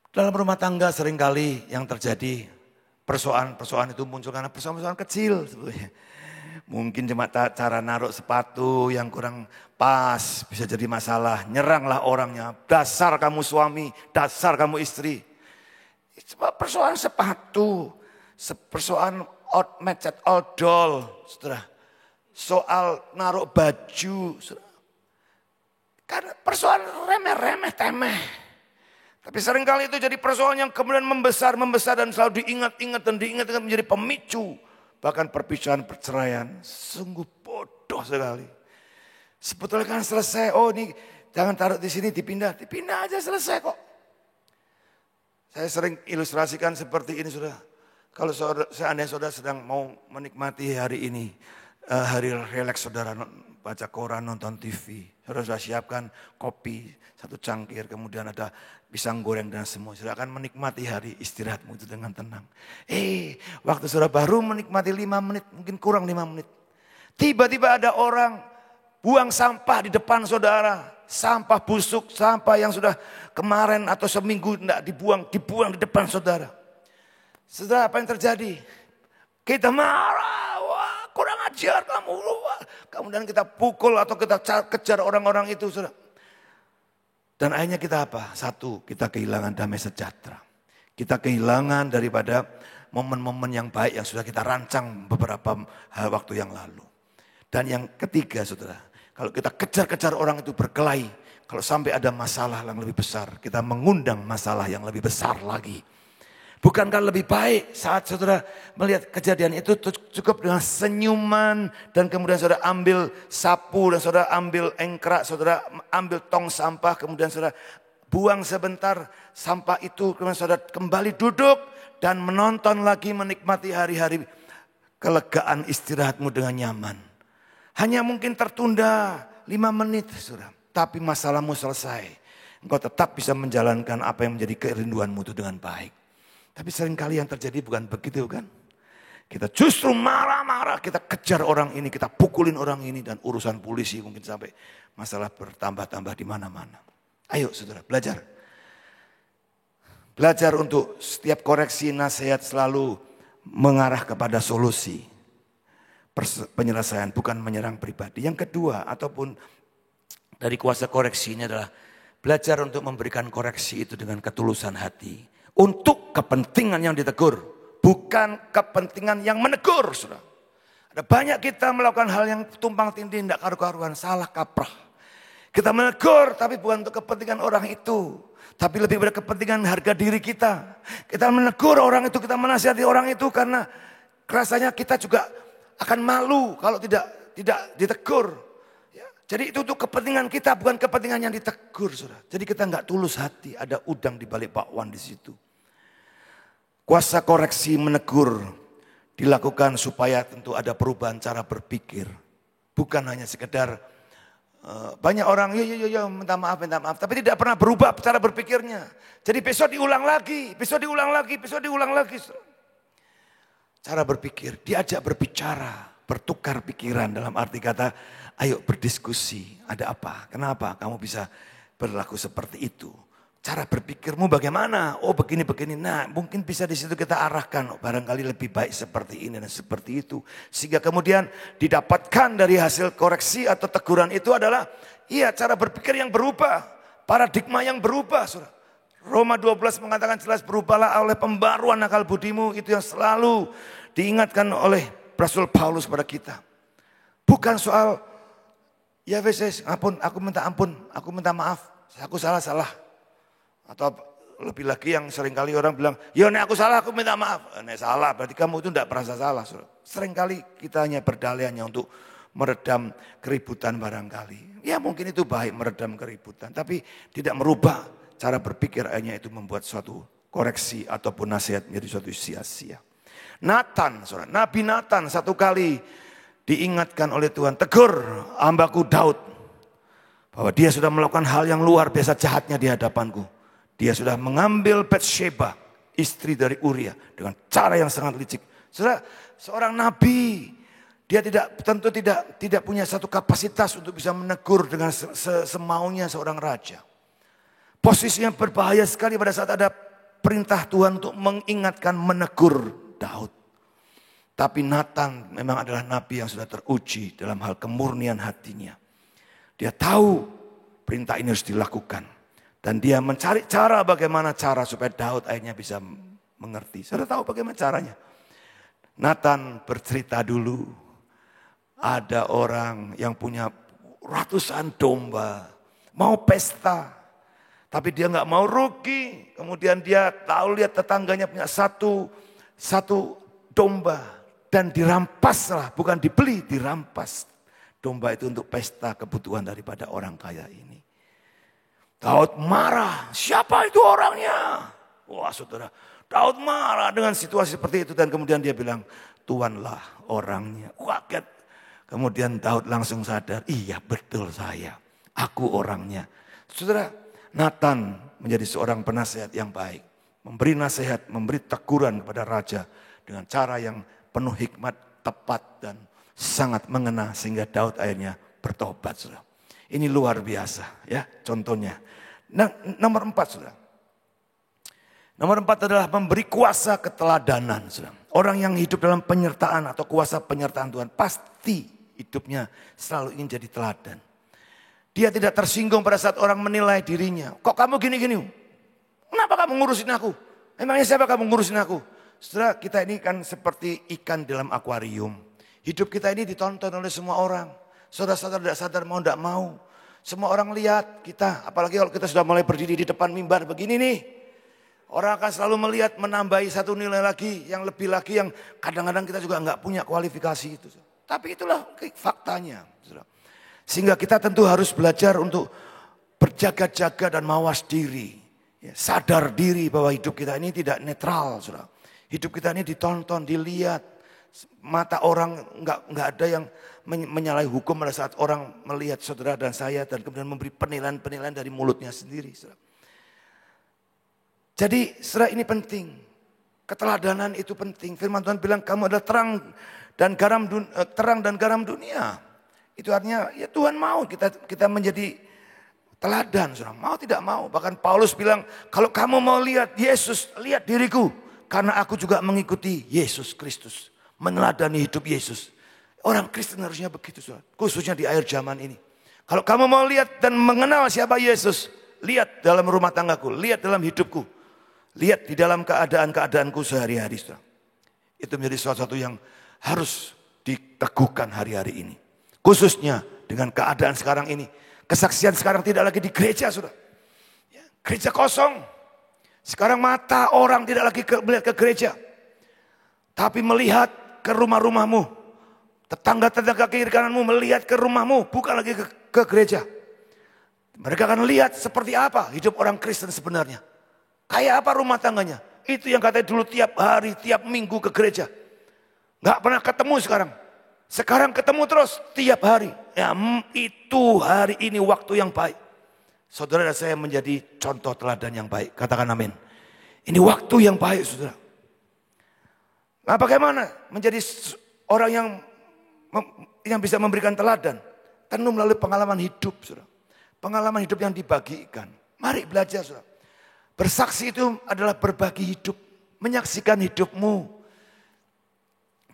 dalam rumah tangga seringkali yang terjadi persoalan itu muncul karena persoalan kecil sebetulnya. Mungkin cuma cara naruh sepatu yang kurang pas bisa jadi masalah. Nyeranglah orangnya, dasar kamu suami, dasar kamu istri. Persoalan sepatu. Persoalan mecet odol, saudara. Soal naruh baju, saudara. Karena persoalan remeh-remeh temeh. Tapi seringkali itu jadi persoalan yang kemudian membesar dan selalu diingat menjadi pemicu. Bahkan perceraian, sungguh bodoh sekali. Sebetulnya kan selesai, ini jangan taruh di sini, dipindah aja selesai kok. Saya sering ilustrasikan seperti ini, saudara. Kalau seandainya saudara sedang mau menikmati hari ini, hari relaks saudara, baca koran, nonton TV. Saudara sudah siapkan kopi, 1 cangkir, kemudian ada pisang goreng dan semua. Saudara akan menikmati hari istirahatmu itu dengan tenang. Waktu saudara baru menikmati 5 menit, mungkin kurang 5 menit. Tiba-tiba ada orang buang sampah di depan saudara. Sampah busuk, sampah yang sudah kemarin atau seminggu tidak dibuang di depan saudara. Saudara, apa yang terjadi? Kita marah, wah kurang ajar kamu. Kemudian kita pukul atau kita kejar orang-orang itu, saudara. Dan akhirnya kita apa? 1, kita kehilangan damai sejahtera. Kita kehilangan daripada momen-momen yang baik yang sudah kita rancang beberapa waktu yang lalu. Dan yang ketiga, saudara, kalau kita kejar-kejar orang itu berkelahi, kalau sampai ada masalah yang lebih besar, kita mengundang masalah yang lebih besar lagi. Bukankah lebih baik saat saudara melihat kejadian itu cukup dengan senyuman dan kemudian saudara ambil sapu dan saudara ambil engkrak, saudara ambil tong sampah, kemudian saudara buang sebentar sampah itu, kemudian saudara kembali duduk dan menonton lagi, menikmati hari-hari kelegaan istirahatmu dengan nyaman. Hanya mungkin tertunda 5 menit, saudara, tapi masalahmu selesai. engkau tetap bisa menjalankan apa yang menjadi kerinduanmu itu dengan baik. Tapi seringkali yang terjadi bukan begitu kan. Kita justru marah-marah, kita kejar orang ini, kita pukulin orang ini, dan urusan polisi mungkin sampai masalah bertambah-tambah di mana-mana. Ayo saudara, belajar. Belajar untuk setiap koreksi nasihat selalu mengarah kepada solusi. Penyelesaian, bukan menyerang pribadi. Yang kedua, ataupun dari kuasa koreksi ini adalah belajar untuk memberikan koreksi itu dengan ketulusan hati. Untuk kepentingan yang ditegur, bukan kepentingan yang menegur. Saudara. Ada banyak kita melakukan hal yang tumpang tindih, tidak karu-karuan, salah kaprah. Kita menegur tapi bukan untuk kepentingan orang itu. Tapi lebih pada kepentingan harga diri kita. Kita menegur orang itu, kita menasihati orang itu karena rasanya kita juga akan malu kalau tidak ditegur. Ya, jadi itu untuk kepentingan kita, bukan kepentingan yang ditegur, saudara. Jadi kita nggak tulus hati, ada udang di balik bakwan di situ. Kuasa koreksi menegur dilakukan supaya tentu ada perubahan cara berpikir, bukan hanya sekedar banyak orang ya minta maaf, tapi tidak pernah berubah cara berpikirnya. Jadi besok diulang lagi, besok diulang lagi. Saudara. Cara berpikir, diajak berbicara, bertukar pikiran dalam arti kata, ayo berdiskusi, ada apa, kenapa kamu bisa berlaku seperti itu. Cara berpikirmu bagaimana? Oh begini. Nah mungkin bisa di situ kita arahkan, barangkali lebih baik seperti ini dan seperti itu. Sehingga kemudian didapatkan dari hasil koreksi atau teguran itu adalah, iya cara berpikir yang berubah, paradigma yang berubah. Saudara. Roma 12 mengatakan jelas, berubahlah oleh pembaruan akal budimu. Itu yang selalu diingatkan oleh Rasul Paulus pada kita. Bukan soal, ya wes ampun, aku minta maaf, aku salah. Atau lebih lagi yang seringkali orang bilang, ya nek aku salah, aku minta maaf. Nek salah, berarti kamu itu tidak merasa salah. Seringkali kita hanya berdalih hanya untuk meredam keributan barangkali. Ya mungkin itu baik meredam keributan, tapi tidak merubah cara berpikir, akhirnya itu membuat suatu koreksi ataupun nasihat menjadi suatu sia-sia. Nabi Nathan satu kali diingatkan oleh Tuhan, tegur hambaku Daud. Bahwa dia sudah melakukan hal yang luar biasa jahatnya di hadapanku. Dia sudah mengambil Batsheba, istri dari Uria, dengan cara yang sangat licik. Seorang nabi, dia tentu tidak punya satu kapasitas untuk bisa menegur dengan semaunya seorang raja. Posisinya berbahaya sekali pada saat ada perintah Tuhan untuk mengingatkan, menegur Daud. Tapi Nathan memang adalah nabi yang sudah teruji dalam hal kemurnian hatinya. Dia tahu perintah ini harus dilakukan. Dan dia mencari bagaimana cara supaya Daud akhirnya bisa mengerti. Saudara tahu bagaimana caranya? Nathan bercerita dulu. Ada orang yang punya ratusan domba. Mau pesta. Tapi dia nggak mau rugi. Kemudian dia tahu lihat tetangganya punya satu domba. Dan dirampaslah, bukan dibeli, dirampas. Domba itu untuk pesta kebutuhan daripada orang kaya ini. Daud marah, siapa itu orangnya? Wah saudara, Daud marah dengan situasi seperti itu. Dan kemudian dia bilang, Tuanlah orangnya. Kaget. Kemudian Daud langsung sadar, iya betul saya. Aku orangnya. Saudara, Nathan menjadi seorang penasehat yang baik. Memberi nasihat, memberi teguran kepada raja. Dengan cara yang penuh hikmat, tepat dan sangat mengena. Sehingga Daud akhirnya bertobat. Saudara. Ini luar biasa ya contohnya. Nah, nomor 4 saudara. Nomor 4 adalah memberi kuasa keteladanan. Saudara. Orang yang hidup dalam penyertaan atau kuasa penyertaan Tuhan. Pasti hidupnya selalu ingin jadi teladan. Dia tidak tersinggung pada saat orang menilai dirinya. Kok kamu gini-gini? Kenapa kamu ngurusin aku? Emangnya siapa kamu ngurusin aku? Saudara, kita ini kan seperti ikan dalam akuarium. Hidup kita ini ditonton oleh semua orang. Saudara sadar tidak sadar, mau tidak mau. Semua orang lihat kita. Apalagi kalau kita sudah mulai berdiri di depan mimbar begini nih. Orang akan selalu melihat, menambahi satu nilai lagi. Yang lebih lagi yang kadang-kadang kita juga nggak punya kualifikasi itu. Tapi itulah faktanya. Saudara. Sehingga kita tentu harus belajar untuk berjaga-jaga dan mawas diri. Ya, sadar diri bahwa hidup kita ini tidak netral. Saudara. Hidup kita ini ditonton, dilihat. Mata orang nggak ada yang menyalahi hukum pada saat orang melihat saudara dan saya dan kemudian memberi penilaian-penilaian dari mulutnya sendiri. Saudara. Jadi saudara ini penting. Keteladanan itu penting. Firman Tuhan bilang kamu adalah terang dan garam dunia. Itu artinya ya Tuhan mau kita menjadi teladan. Saudara. Mau tidak mau. Bahkan Paulus bilang kalau kamu mau lihat Yesus, lihat diriku. Karena aku juga mengikuti Yesus Kristus. Meneladani hidup Yesus. Orang Kristen harusnya begitu. Saudara. Khususnya di akhir zaman ini. Kalau kamu mau lihat dan mengenal siapa Yesus. Lihat dalam rumah tanggaku. Lihat dalam hidupku. Lihat di dalam keadaan-keadaanku sehari-hari. Saudara. Itu menjadi sesuatu yang harus diteguhkan hari-hari ini. Khususnya dengan keadaan sekarang ini. Kesaksian sekarang tidak lagi di gereja, saudara. Gereja kosong. Sekarang mata orang tidak lagi melihat ke gereja. Tapi melihat ke rumah-rumahmu. Tetangga-tetangga kiri kananmu melihat ke rumahmu. Bukan lagi ke gereja. Mereka akan lihat seperti apa hidup orang Kristen sebenarnya. Kayak apa rumah tangganya. Itu yang katanya dulu tiap hari, tiap minggu ke gereja. Gak pernah ketemu sekarang. Sekarang ketemu terus tiap hari. Ya, itu hari ini waktu yang baik. Saudara dan saya menjadi contoh teladan yang baik. Katakan amin. Ini waktu yang baik, saudara. Nah, bagaimana menjadi orang yang bisa memberikan teladan? Tentu melalui pengalaman hidup, saudara. Pengalaman hidup yang dibagikan. Mari belajar, saudara. Bersaksi itu adalah berbagi hidup. Menyaksikan hidupmu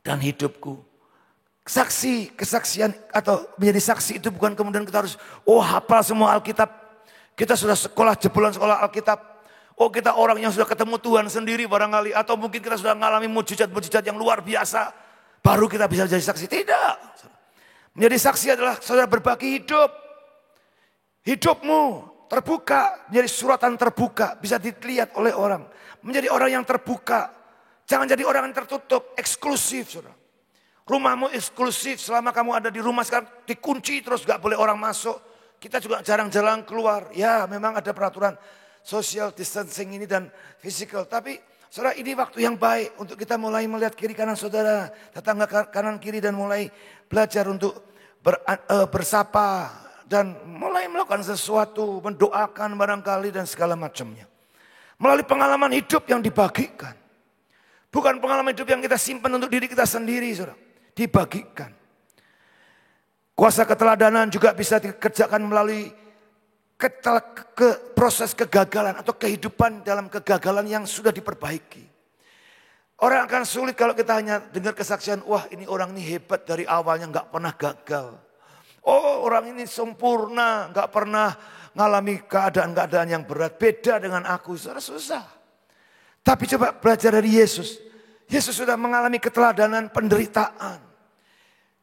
dan hidupku. Kesaksian atau menjadi saksi itu bukan kemudian kita harus hafal semua Alkitab. Kita sudah jebolan sekolah Alkitab. Kita orang yang sudah ketemu Tuhan sendiri barangkali. Atau mungkin kita sudah mengalami mujizat-mujizat yang luar biasa. Baru kita bisa jadi saksi. Tidak. Menjadi saksi adalah saudara berbagi hidup. Hidupmu terbuka. Menjadi suratan terbuka. Bisa dilihat oleh orang. Menjadi orang yang terbuka. Jangan jadi orang yang tertutup. Eksklusif, saudara. Rumahmu eksklusif selama kamu ada di rumah sekarang dikunci terus gak boleh orang masuk. Kita juga jarang-jarang keluar. Ya memang ada peraturan social distancing ini dan physical. Tapi saudara ini waktu yang baik untuk kita mulai melihat kiri kanan saudara. Tetangga kanan kiri dan mulai belajar untuk bersapa. Dan mulai melakukan sesuatu, mendoakan barangkali dan segala macamnya. Melalui pengalaman hidup yang dibagikan. Bukan pengalaman hidup yang kita simpan untuk diri kita sendiri saudara. Dibagikan. Kuasa keteladanan juga bisa dikerjakan melalui proses kegagalan atau kehidupan dalam kegagalan yang sudah diperbaiki. Orang akan sulit kalau kita hanya dengar kesaksian, wah ini orang ini hebat dari awalnya gak pernah gagal. Oh orang ini sempurna, gak pernah mengalami keadaan-keadaan yang berat. Beda dengan aku, susah. Tapi coba belajar dari Yesus. Yesus sudah mengalami keteladanan penderitaan.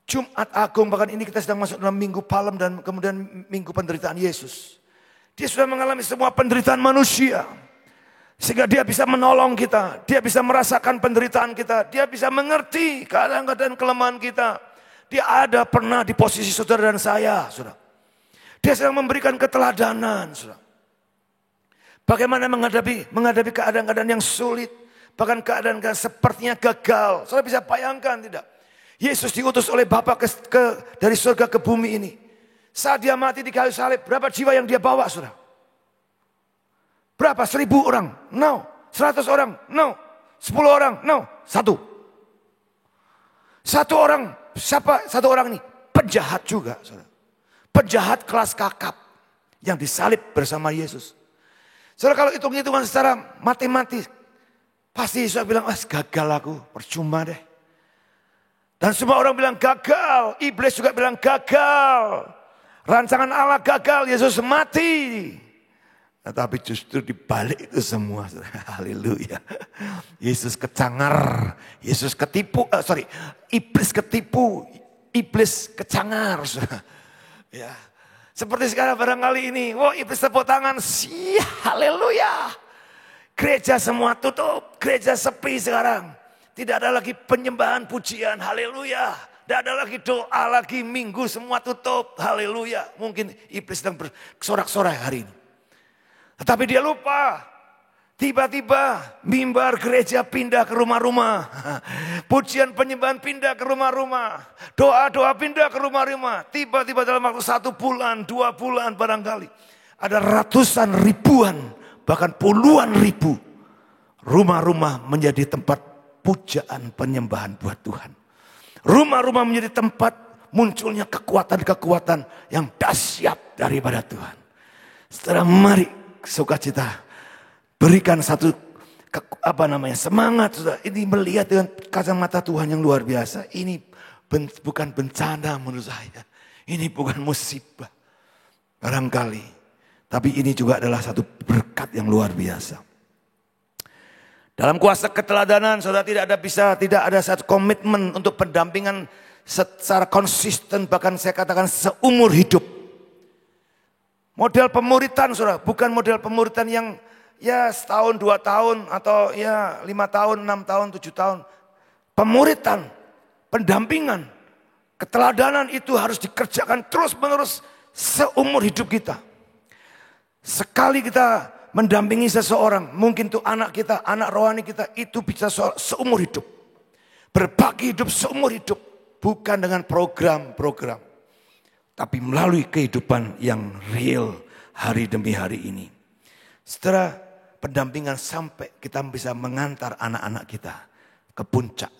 Jumat Agung, bahkan ini kita sedang masuk dalam Minggu Palem dan kemudian Minggu penderitaan Yesus. Dia sudah mengalami semua penderitaan manusia. Sehingga dia bisa menolong kita. Dia bisa merasakan penderitaan kita. Dia bisa mengerti keadaan-keadaan kelemahan kita. Dia ada pernah di posisi saudara dan saya. Saudara. Dia sedang memberikan keteladanan. Saudara. Bagaimana menghadapi keadaan-keadaan yang sulit. Bahkan keadaan-keadaan sepertinya gagal. Saudara bisa bayangkan tidak? Yesus diutus oleh Bapa dari surga ke bumi ini. Saat dia mati di kayu salib, berapa jiwa yang dia bawa, saudara? Berapa? 1000 orang? No. 100 orang? No. 10 orang? No. 1. 1 orang. Siapa 1 orang ini? Penjahat juga, saudara. Penjahat kelas kakap yang disalib bersama Yesus. Saudara kalau hitung-hitungan secara matematis, pasti Yesus bilang, gagal aku, percuma deh. Dan semua orang bilang gagal. Iblis juga bilang gagal. Rancangan Allah gagal. Yesus mati. Tetapi justru dibalik itu semua. Haleluya. Yesus kecangar. Yesus ketipu. Iblis ketipu. Iblis kecangar. Ya. Seperti sekarang barangkali ini. Iblis tepuk tangan. Haleluya. Gereja semua tutup. Gereja sepi sekarang. Tidak ada lagi penyembahan pujian, haleluya. Tidak ada lagi doa lagi, minggu semua tutup, haleluya. Mungkin iblis sedang bersorak-sorai hari ini. Tetapi dia lupa, Tiba-tiba mimbar gereja pindah ke rumah-rumah. Pujian penyembahan pindah ke rumah-rumah. Doa-doa pindah ke rumah-rumah. Tiba-tiba dalam waktu 1 bulan, 2 bulan barangkali. Ada ratusan ribuan, bahkan puluhan ribu. Rumah-rumah menjadi tempat pujaan penyembahan buat Tuhan. Rumah-rumah menjadi tempat munculnya kekuatan-kekuatan yang dahsyat daripada Tuhan. Setelah mari sukacita. Berikan satu semangat, saudara. Ini melihat dengan kacamata Tuhan yang luar biasa. Ini bukan bencana menurut saya. Ini bukan musibah. Barangkali. Tapi ini juga adalah satu berkat yang luar biasa. Dalam kuasa keteladanan, saudara, tidak ada satu komitmen untuk pendampingan secara konsisten, bahkan saya katakan seumur hidup. Model pemuritan, saudara, bukan model pemuritan yang ya setahun, 2 tahun, atau ya 5 tahun, 6 tahun, 7 tahun. Pemuritan, pendampingan, keteladanan itu harus dikerjakan terus menerus seumur hidup kita. Sekali kita mendampingi seseorang, mungkin itu anak kita, anak rohani kita, itu bisa seumur hidup. Berbagi hidup seumur hidup, bukan dengan program-program. Tapi melalui kehidupan yang real hari demi hari ini. Setelah pendampingan sampai kita bisa mengantar anak-anak kita ke puncak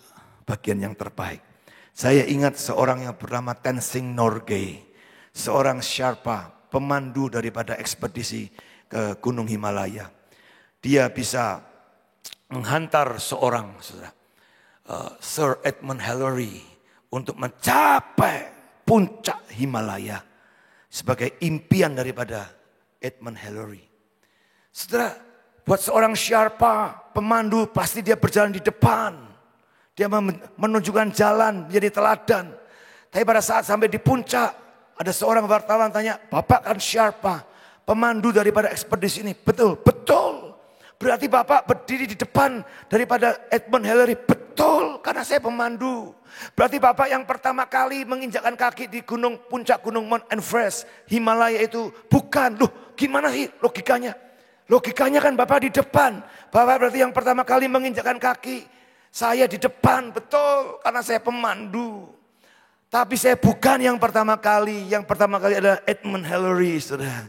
bagian yang terbaik. Saya ingat seorang yang bernama Tenzing Norgay. Seorang Sherpa, pemandu daripada ekspedisi ke Gunung Himalaya. Dia bisa menghantar seorang Sir Edmund Hillary untuk mencapai puncak Himalaya. Sebagai impian daripada Edmund Hillary. Saudara, buat seorang Sherpa, pemandu, pasti dia berjalan di depan. Dia menunjukkan jalan, menjadi teladan. Tapi pada saat sampai di puncak, ada seorang wartawan tanya, Bapak kan Sherpa, pemandu daripada ekspedisi ini. Betul, betul. Berarti Bapak berdiri di depan daripada Edmund Hillary. Betul, karena saya pemandu. Berarti Bapak yang pertama kali menginjakkan kaki di puncak gunung Mount Everest, Himalaya itu. Bukan, loh gimana sih logikanya? Logikanya kan Bapak di depan. Bapak berarti yang pertama kali menginjakkan kaki. Saya di depan, betul. Karena saya pemandu. Tapi saya bukan yang pertama kali. Yang pertama kali adalah Edmund Hillary, saudara.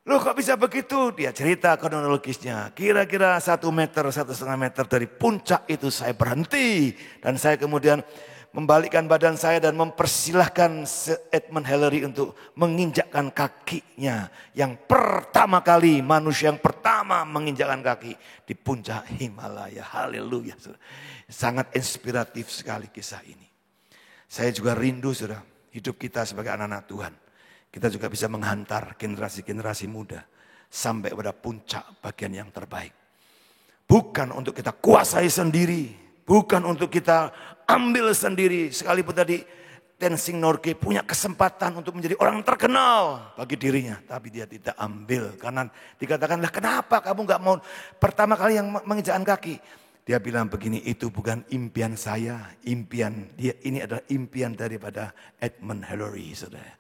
Loh kok bisa begitu? Dia cerita kronologisnya. Kira-kira 1 meter, 1,5 meter dari puncak itu saya berhenti. Dan saya kemudian membalikkan badan saya dan mempersilahkan Edmund Hillary untuk menginjakkan kakinya. Yang pertama kali, manusia yang pertama menginjakkan kaki di puncak Himalaya. Haleluya. Sangat inspiratif sekali kisah ini. Saya juga rindu, saudara, hidup kita sebagai anak-anak Tuhan. Kita juga bisa menghantar generasi-generasi muda sampai pada puncak bagian yang terbaik. Bukan untuk kita kuasai sendiri, bukan untuk kita ambil sendiri. Sekalipun tadi Tenzing Norgay punya kesempatan untuk menjadi orang terkenal bagi dirinya. Tapi dia tidak ambil. Karena dikatakanlah kenapa kamu gak mau pertama kali yang menginjakkan kaki. Dia bilang begini, itu bukan impian saya. Impian dia ini adalah impian daripada Edmund Hillary. Saudara.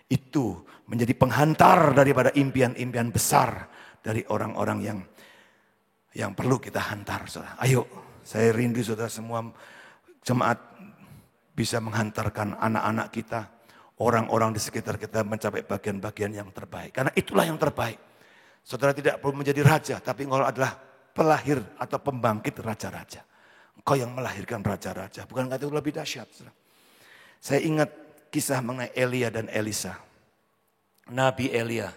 Itu menjadi penghantar daripada impian-impian besar dari orang-orang yang perlu kita hantar. Saudara. Ayo, saya rindu saudara semua jemaat bisa menghantarkan anak-anak kita, orang-orang di sekitar kita mencapai bagian-bagian yang terbaik. Karena itulah yang terbaik. Saudara tidak perlu menjadi raja, tapi engkau adalah pelahir atau pembangkit raja-raja. Engkau yang melahirkan raja-raja, bukankah itu lebih dahsyat? Saudara? Saya ingat kisah mengenai Elia dan Elisa. Nabi Elia,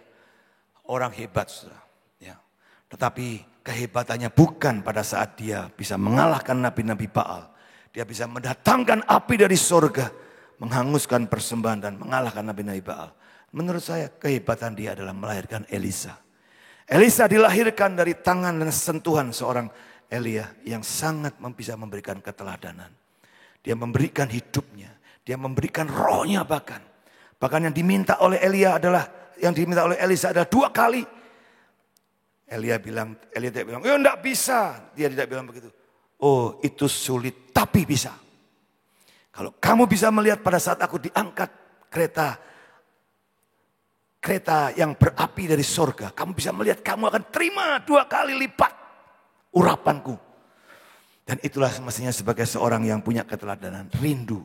orang hebat, saudara. Ya. Tetapi kehebatannya bukan pada saat dia bisa mengalahkan nabi-nabi Baal. Dia bisa mendatangkan api dari surga, menghanguskan persembahan dan mengalahkan nabi-nabi Baal. Menurut saya kehebatan dia adalah melahirkan Elisa. Elisa dilahirkan dari tangan dan sentuhan seorang Elia yang sangat bisa memberikan keteladanan. Dia memberikan hidupnya, dia memberikan rohnya bahkan. Bahkan yang diminta oleh Elisa adalah 2 kali. Elia tidak bilang, ya enggak bisa. Dia tidak bilang begitu. Oh itu sulit tapi bisa. Kalau kamu bisa melihat pada saat aku diangkat kereta kereta yang berapi dari sorga. Kamu bisa melihat, kamu akan terima 2 kali lipat urapanku. Dan itulah semestinya sebagai seorang yang punya keteladanan, rindu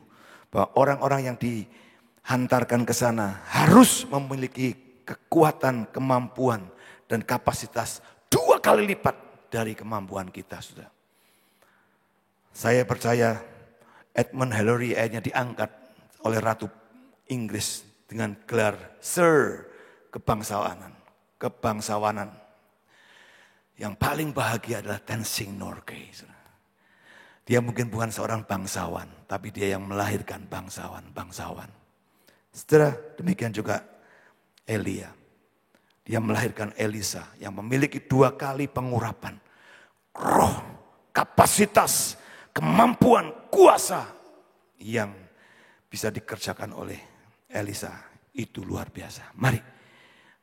bahwa orang-orang yang dihantarkan ke sana harus memiliki kekuatan, kemampuan, dan kapasitas 2 kali lipat dari kemampuan kita, saudara. Saya percaya Edmund Hillary akhirnya diangkat oleh Ratu Inggris dengan gelar Sir kebangsawanan. Yang paling bahagia adalah Tenzing Norgay. Dia mungkin bukan seorang bangsawan, tapi dia yang melahirkan bangsawan. Setelah demikian juga Elia. Dia melahirkan Elisa yang memiliki 2 kali pengurapan. Roh, kapasitas, kemampuan, kuasa yang bisa dikerjakan oleh Elisa. Itu luar biasa. Mari,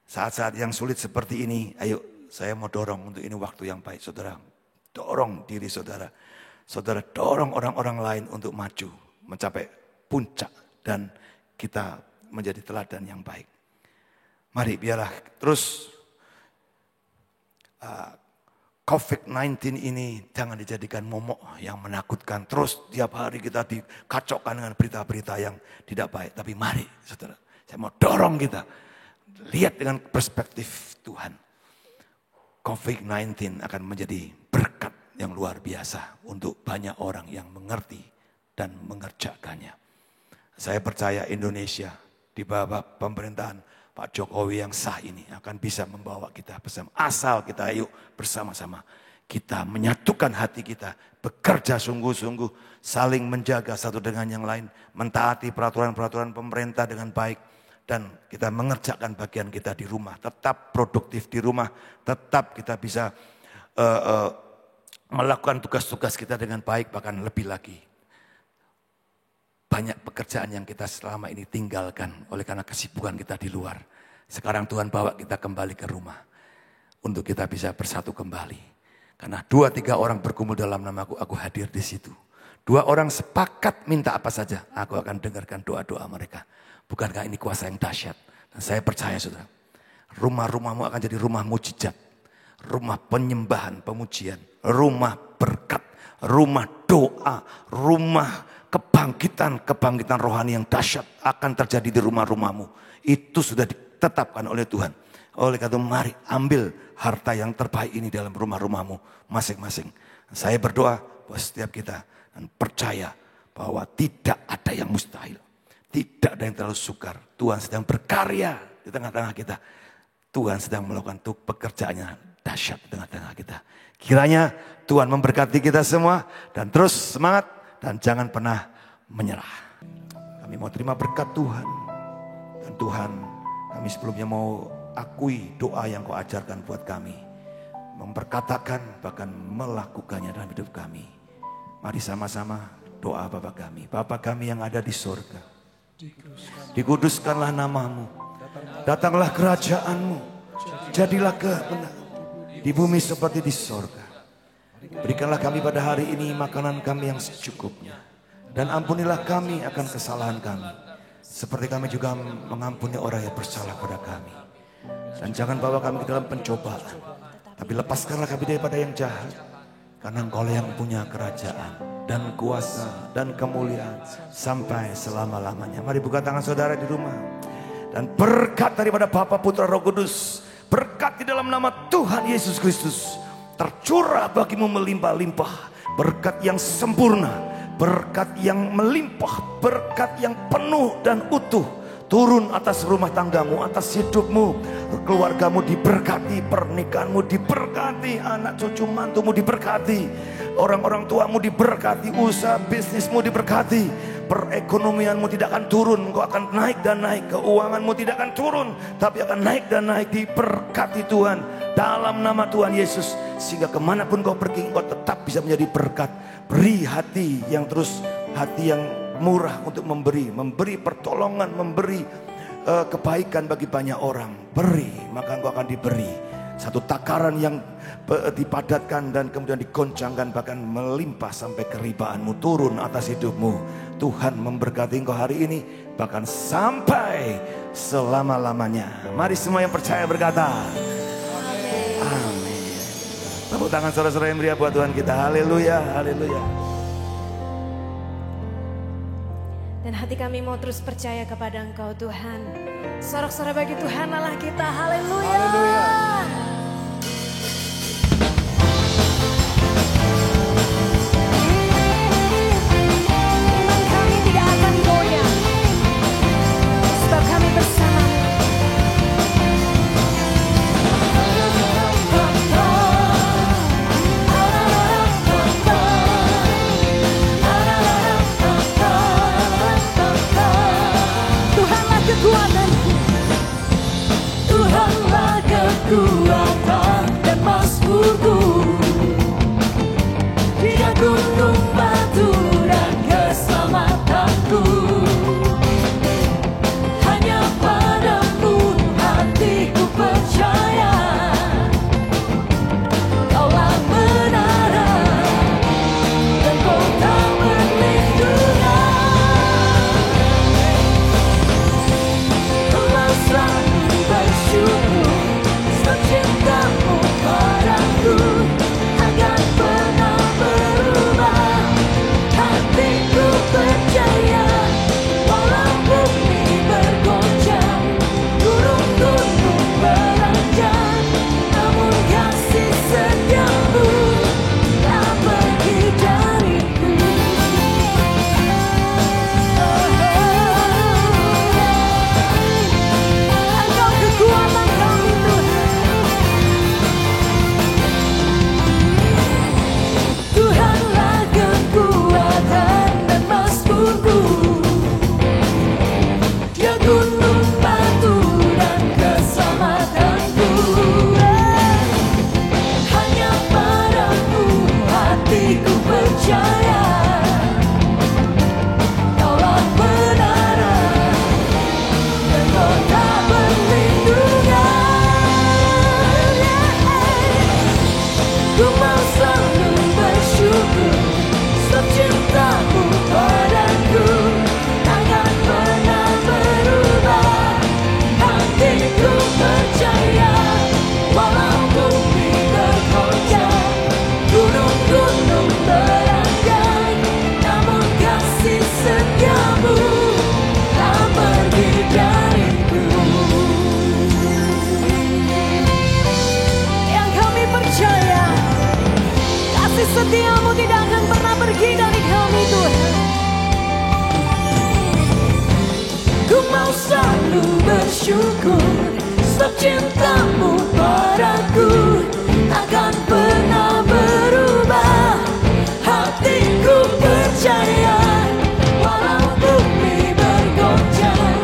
saat-saat yang sulit seperti ini, ayo saya mau dorong untuk ini waktu yang baik, saudara. Dorong diri saudara. Saudara dorong orang-orang lain untuk maju, mencapai puncak, dan kita menjadi teladan yang baik. Mari biarlah terus COVID-19 ini jangan dijadikan momok yang menakutkan. Terus tiap hari kita dikacaukan dengan berita-berita yang tidak baik. Tapi mari saudara, saya mau dorong kita. Lihat dengan perspektif Tuhan. COVID-19 akan menjadi berkat yang luar biasa untuk banyak orang yang mengerti dan mengerjakannya. Saya percaya Indonesia di bawah pemerintahan Pak Jokowi yang sah ini akan bisa membawa kita bersama. Asal kita ayo bersama-sama. Kita menyatukan hati kita. Bekerja sungguh-sungguh. Saling menjaga satu dengan yang lain. Mentaati peraturan-peraturan pemerintah dengan baik. Dan kita mengerjakan bagian kita di rumah. Tetap produktif di rumah. Tetap kita bisa melakukan tugas-tugas kita dengan baik. Bahkan lebih lagi. Banyak pekerjaan yang kita selama ini tinggalkan oleh karena kesibukan kita di luar. Sekarang Tuhan bawa kita kembali ke rumah. Untuk kita bisa bersatu kembali. Karena 2-3 orang berkumpul dalam namaku, aku hadir di situ. 2 orang sepakat minta apa saja, aku akan dengarkan doa-doa mereka. Bukankah ini kuasa yang dahsyat? Dan saya percaya saudara, rumah-rumahmu akan jadi rumah mujizat. Rumah penyembahan, pemujian. Rumah berkat, rumah doa, rumah kebangkitan rohani yang dahsyat akan terjadi di rumah-rumahmu. Itu sudah ditetapkan oleh Tuhan. Oleh karena itu mari ambil harta yang terbaik ini dalam rumah-rumahmu masing-masing. Saya berdoa buat setiap kita dan percaya bahwa tidak ada yang mustahil. Tidak ada yang terlalu sukar. Tuhan sedang berkarya di tengah-tengah kita. Tuhan sedang melakukan pekerjaannya dahsyat di tengah-tengah kita. Kiranya Tuhan memberkati kita semua dan terus semangat. Dan jangan pernah menyerah. Kami mau terima berkat Tuhan. Dan Tuhan, kami sebelumnya mau akui doa yang kau ajarkan buat kami. Memperkatakan bahkan melakukannya dalam hidup kami. Mari sama-sama doa Bapa kami. Bapa kami yang ada di surga. Dikuduskanlah namamu. Datanglah kerajaanmu. Jadilah kehendak di bumi seperti di surga. Berikanlah kami pada hari ini makanan kami yang secukupnya. Dan ampunilah kami akan kesalahan kami. Seperti kami juga mengampuni orang yang bersalah pada kami. Dan jangan bawa kami ke dalam pencobaan. Tapi lepaskanlah kami daripada yang jahat. Karena Engkau yang punya kerajaan dan kuasa dan kemuliaan sampai selama-lamanya. Mari buka tangan saudara di rumah. Dan berkat daripada Bapa, Putra, Roh Kudus. Berkat di dalam nama Tuhan Yesus Kristus. Tercurah bagimu melimpah-limpah. Berkat yang sempurna. Berkat yang melimpah. Berkat yang penuh dan utuh. Turun atas rumah tanggamu, atas hidupmu. Keluargamu diberkati. Pernikahanmu diberkati. Anak cucu mantumu diberkati. Orang-orang tuamu diberkati. Usaha bisnismu diberkati. Perekonomianmu tidak akan turun. Engkau akan naik dan naik. Keuanganmu tidak akan turun. Tapi akan naik dan naik. Diberkati Tuhan. Dalam nama Tuhan Yesus. Sehingga kemanapun kau pergi, engkau tetap bisa menjadi berkat. Beri hati yang terus, hati yang murah untuk memberi. Memberi pertolongan, memberi kebaikan bagi banyak orang. Beri, maka engkau akan diberi. Satu takaran yang dipadatkan dan kemudian digoncangkan, bahkan melimpah sampai keribaanmu turun atas hidupmu. Tuhan memberkati engkau hari ini, bahkan sampai selama-lamanya. Mari semua yang percaya berkata amin. Tepuk tangan saudara-saudara yang meriah buat Tuhan kita. Haleluya, haleluya. Dan hati kami mau terus percaya kepada Engkau Tuhan. Sorak-sorai bagi Tuhan Allah kita. Haleluya. Haleluya. Iman kami tidak akan goyah, sebab kami bersama. Tuhanlah kekuatanku, Tuhanlah kekuatan dan mazmurku. Dia gunung batu dan keselamatanku. Hanya padamu hatiku percaya. Kaulah menara dan kota perlindungan. Kaulah selalu bersyukur, sebab cintamu padaku akan pernah berubah. Hatiku percaya, walau bumi bergoncang, gunung-gunung beranjak, namun kasih setiamu tak pergi dariku. Engkau kekuatan kami Tuhan. Tuhanlah kekuatan dan mazmurku. Dia gunung batu dan keselamatanku. Hanya padamu hatiku percaya. Kaulah menara dan kota perlindungan. Ku mau selalu bersyukur, sebab cintamu padaku takkan pernah berubah. Hatiku percaya, walau bumi bergoncang, gunung-gunung beranjak, namun kasih setiamu tak pergi dariku. Yang kami percaya, kasih setiamu tidak akan pernah pergi dari kami Tuhan. Ku mau selalu bersyukur, sebab cintamu padaku takkan pernah berubah. Hatiku percaya, walau bumi bergoncang,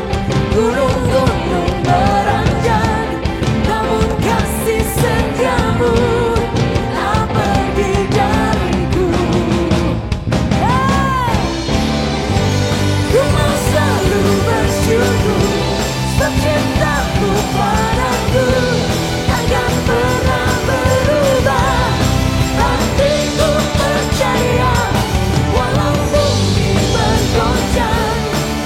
gunung-gunung beranjak, namun kasih setiamu tak pergi dariku. Ku mau selalu bersyukur, sebab cintamu padaku takkan pernah berubah. Hatiku percaya, walau bumi bergoncang,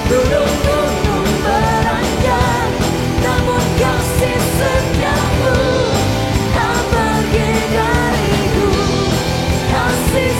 gunung-gunung beranjak, namun kasih setiamu tak pergi dariku. Kasih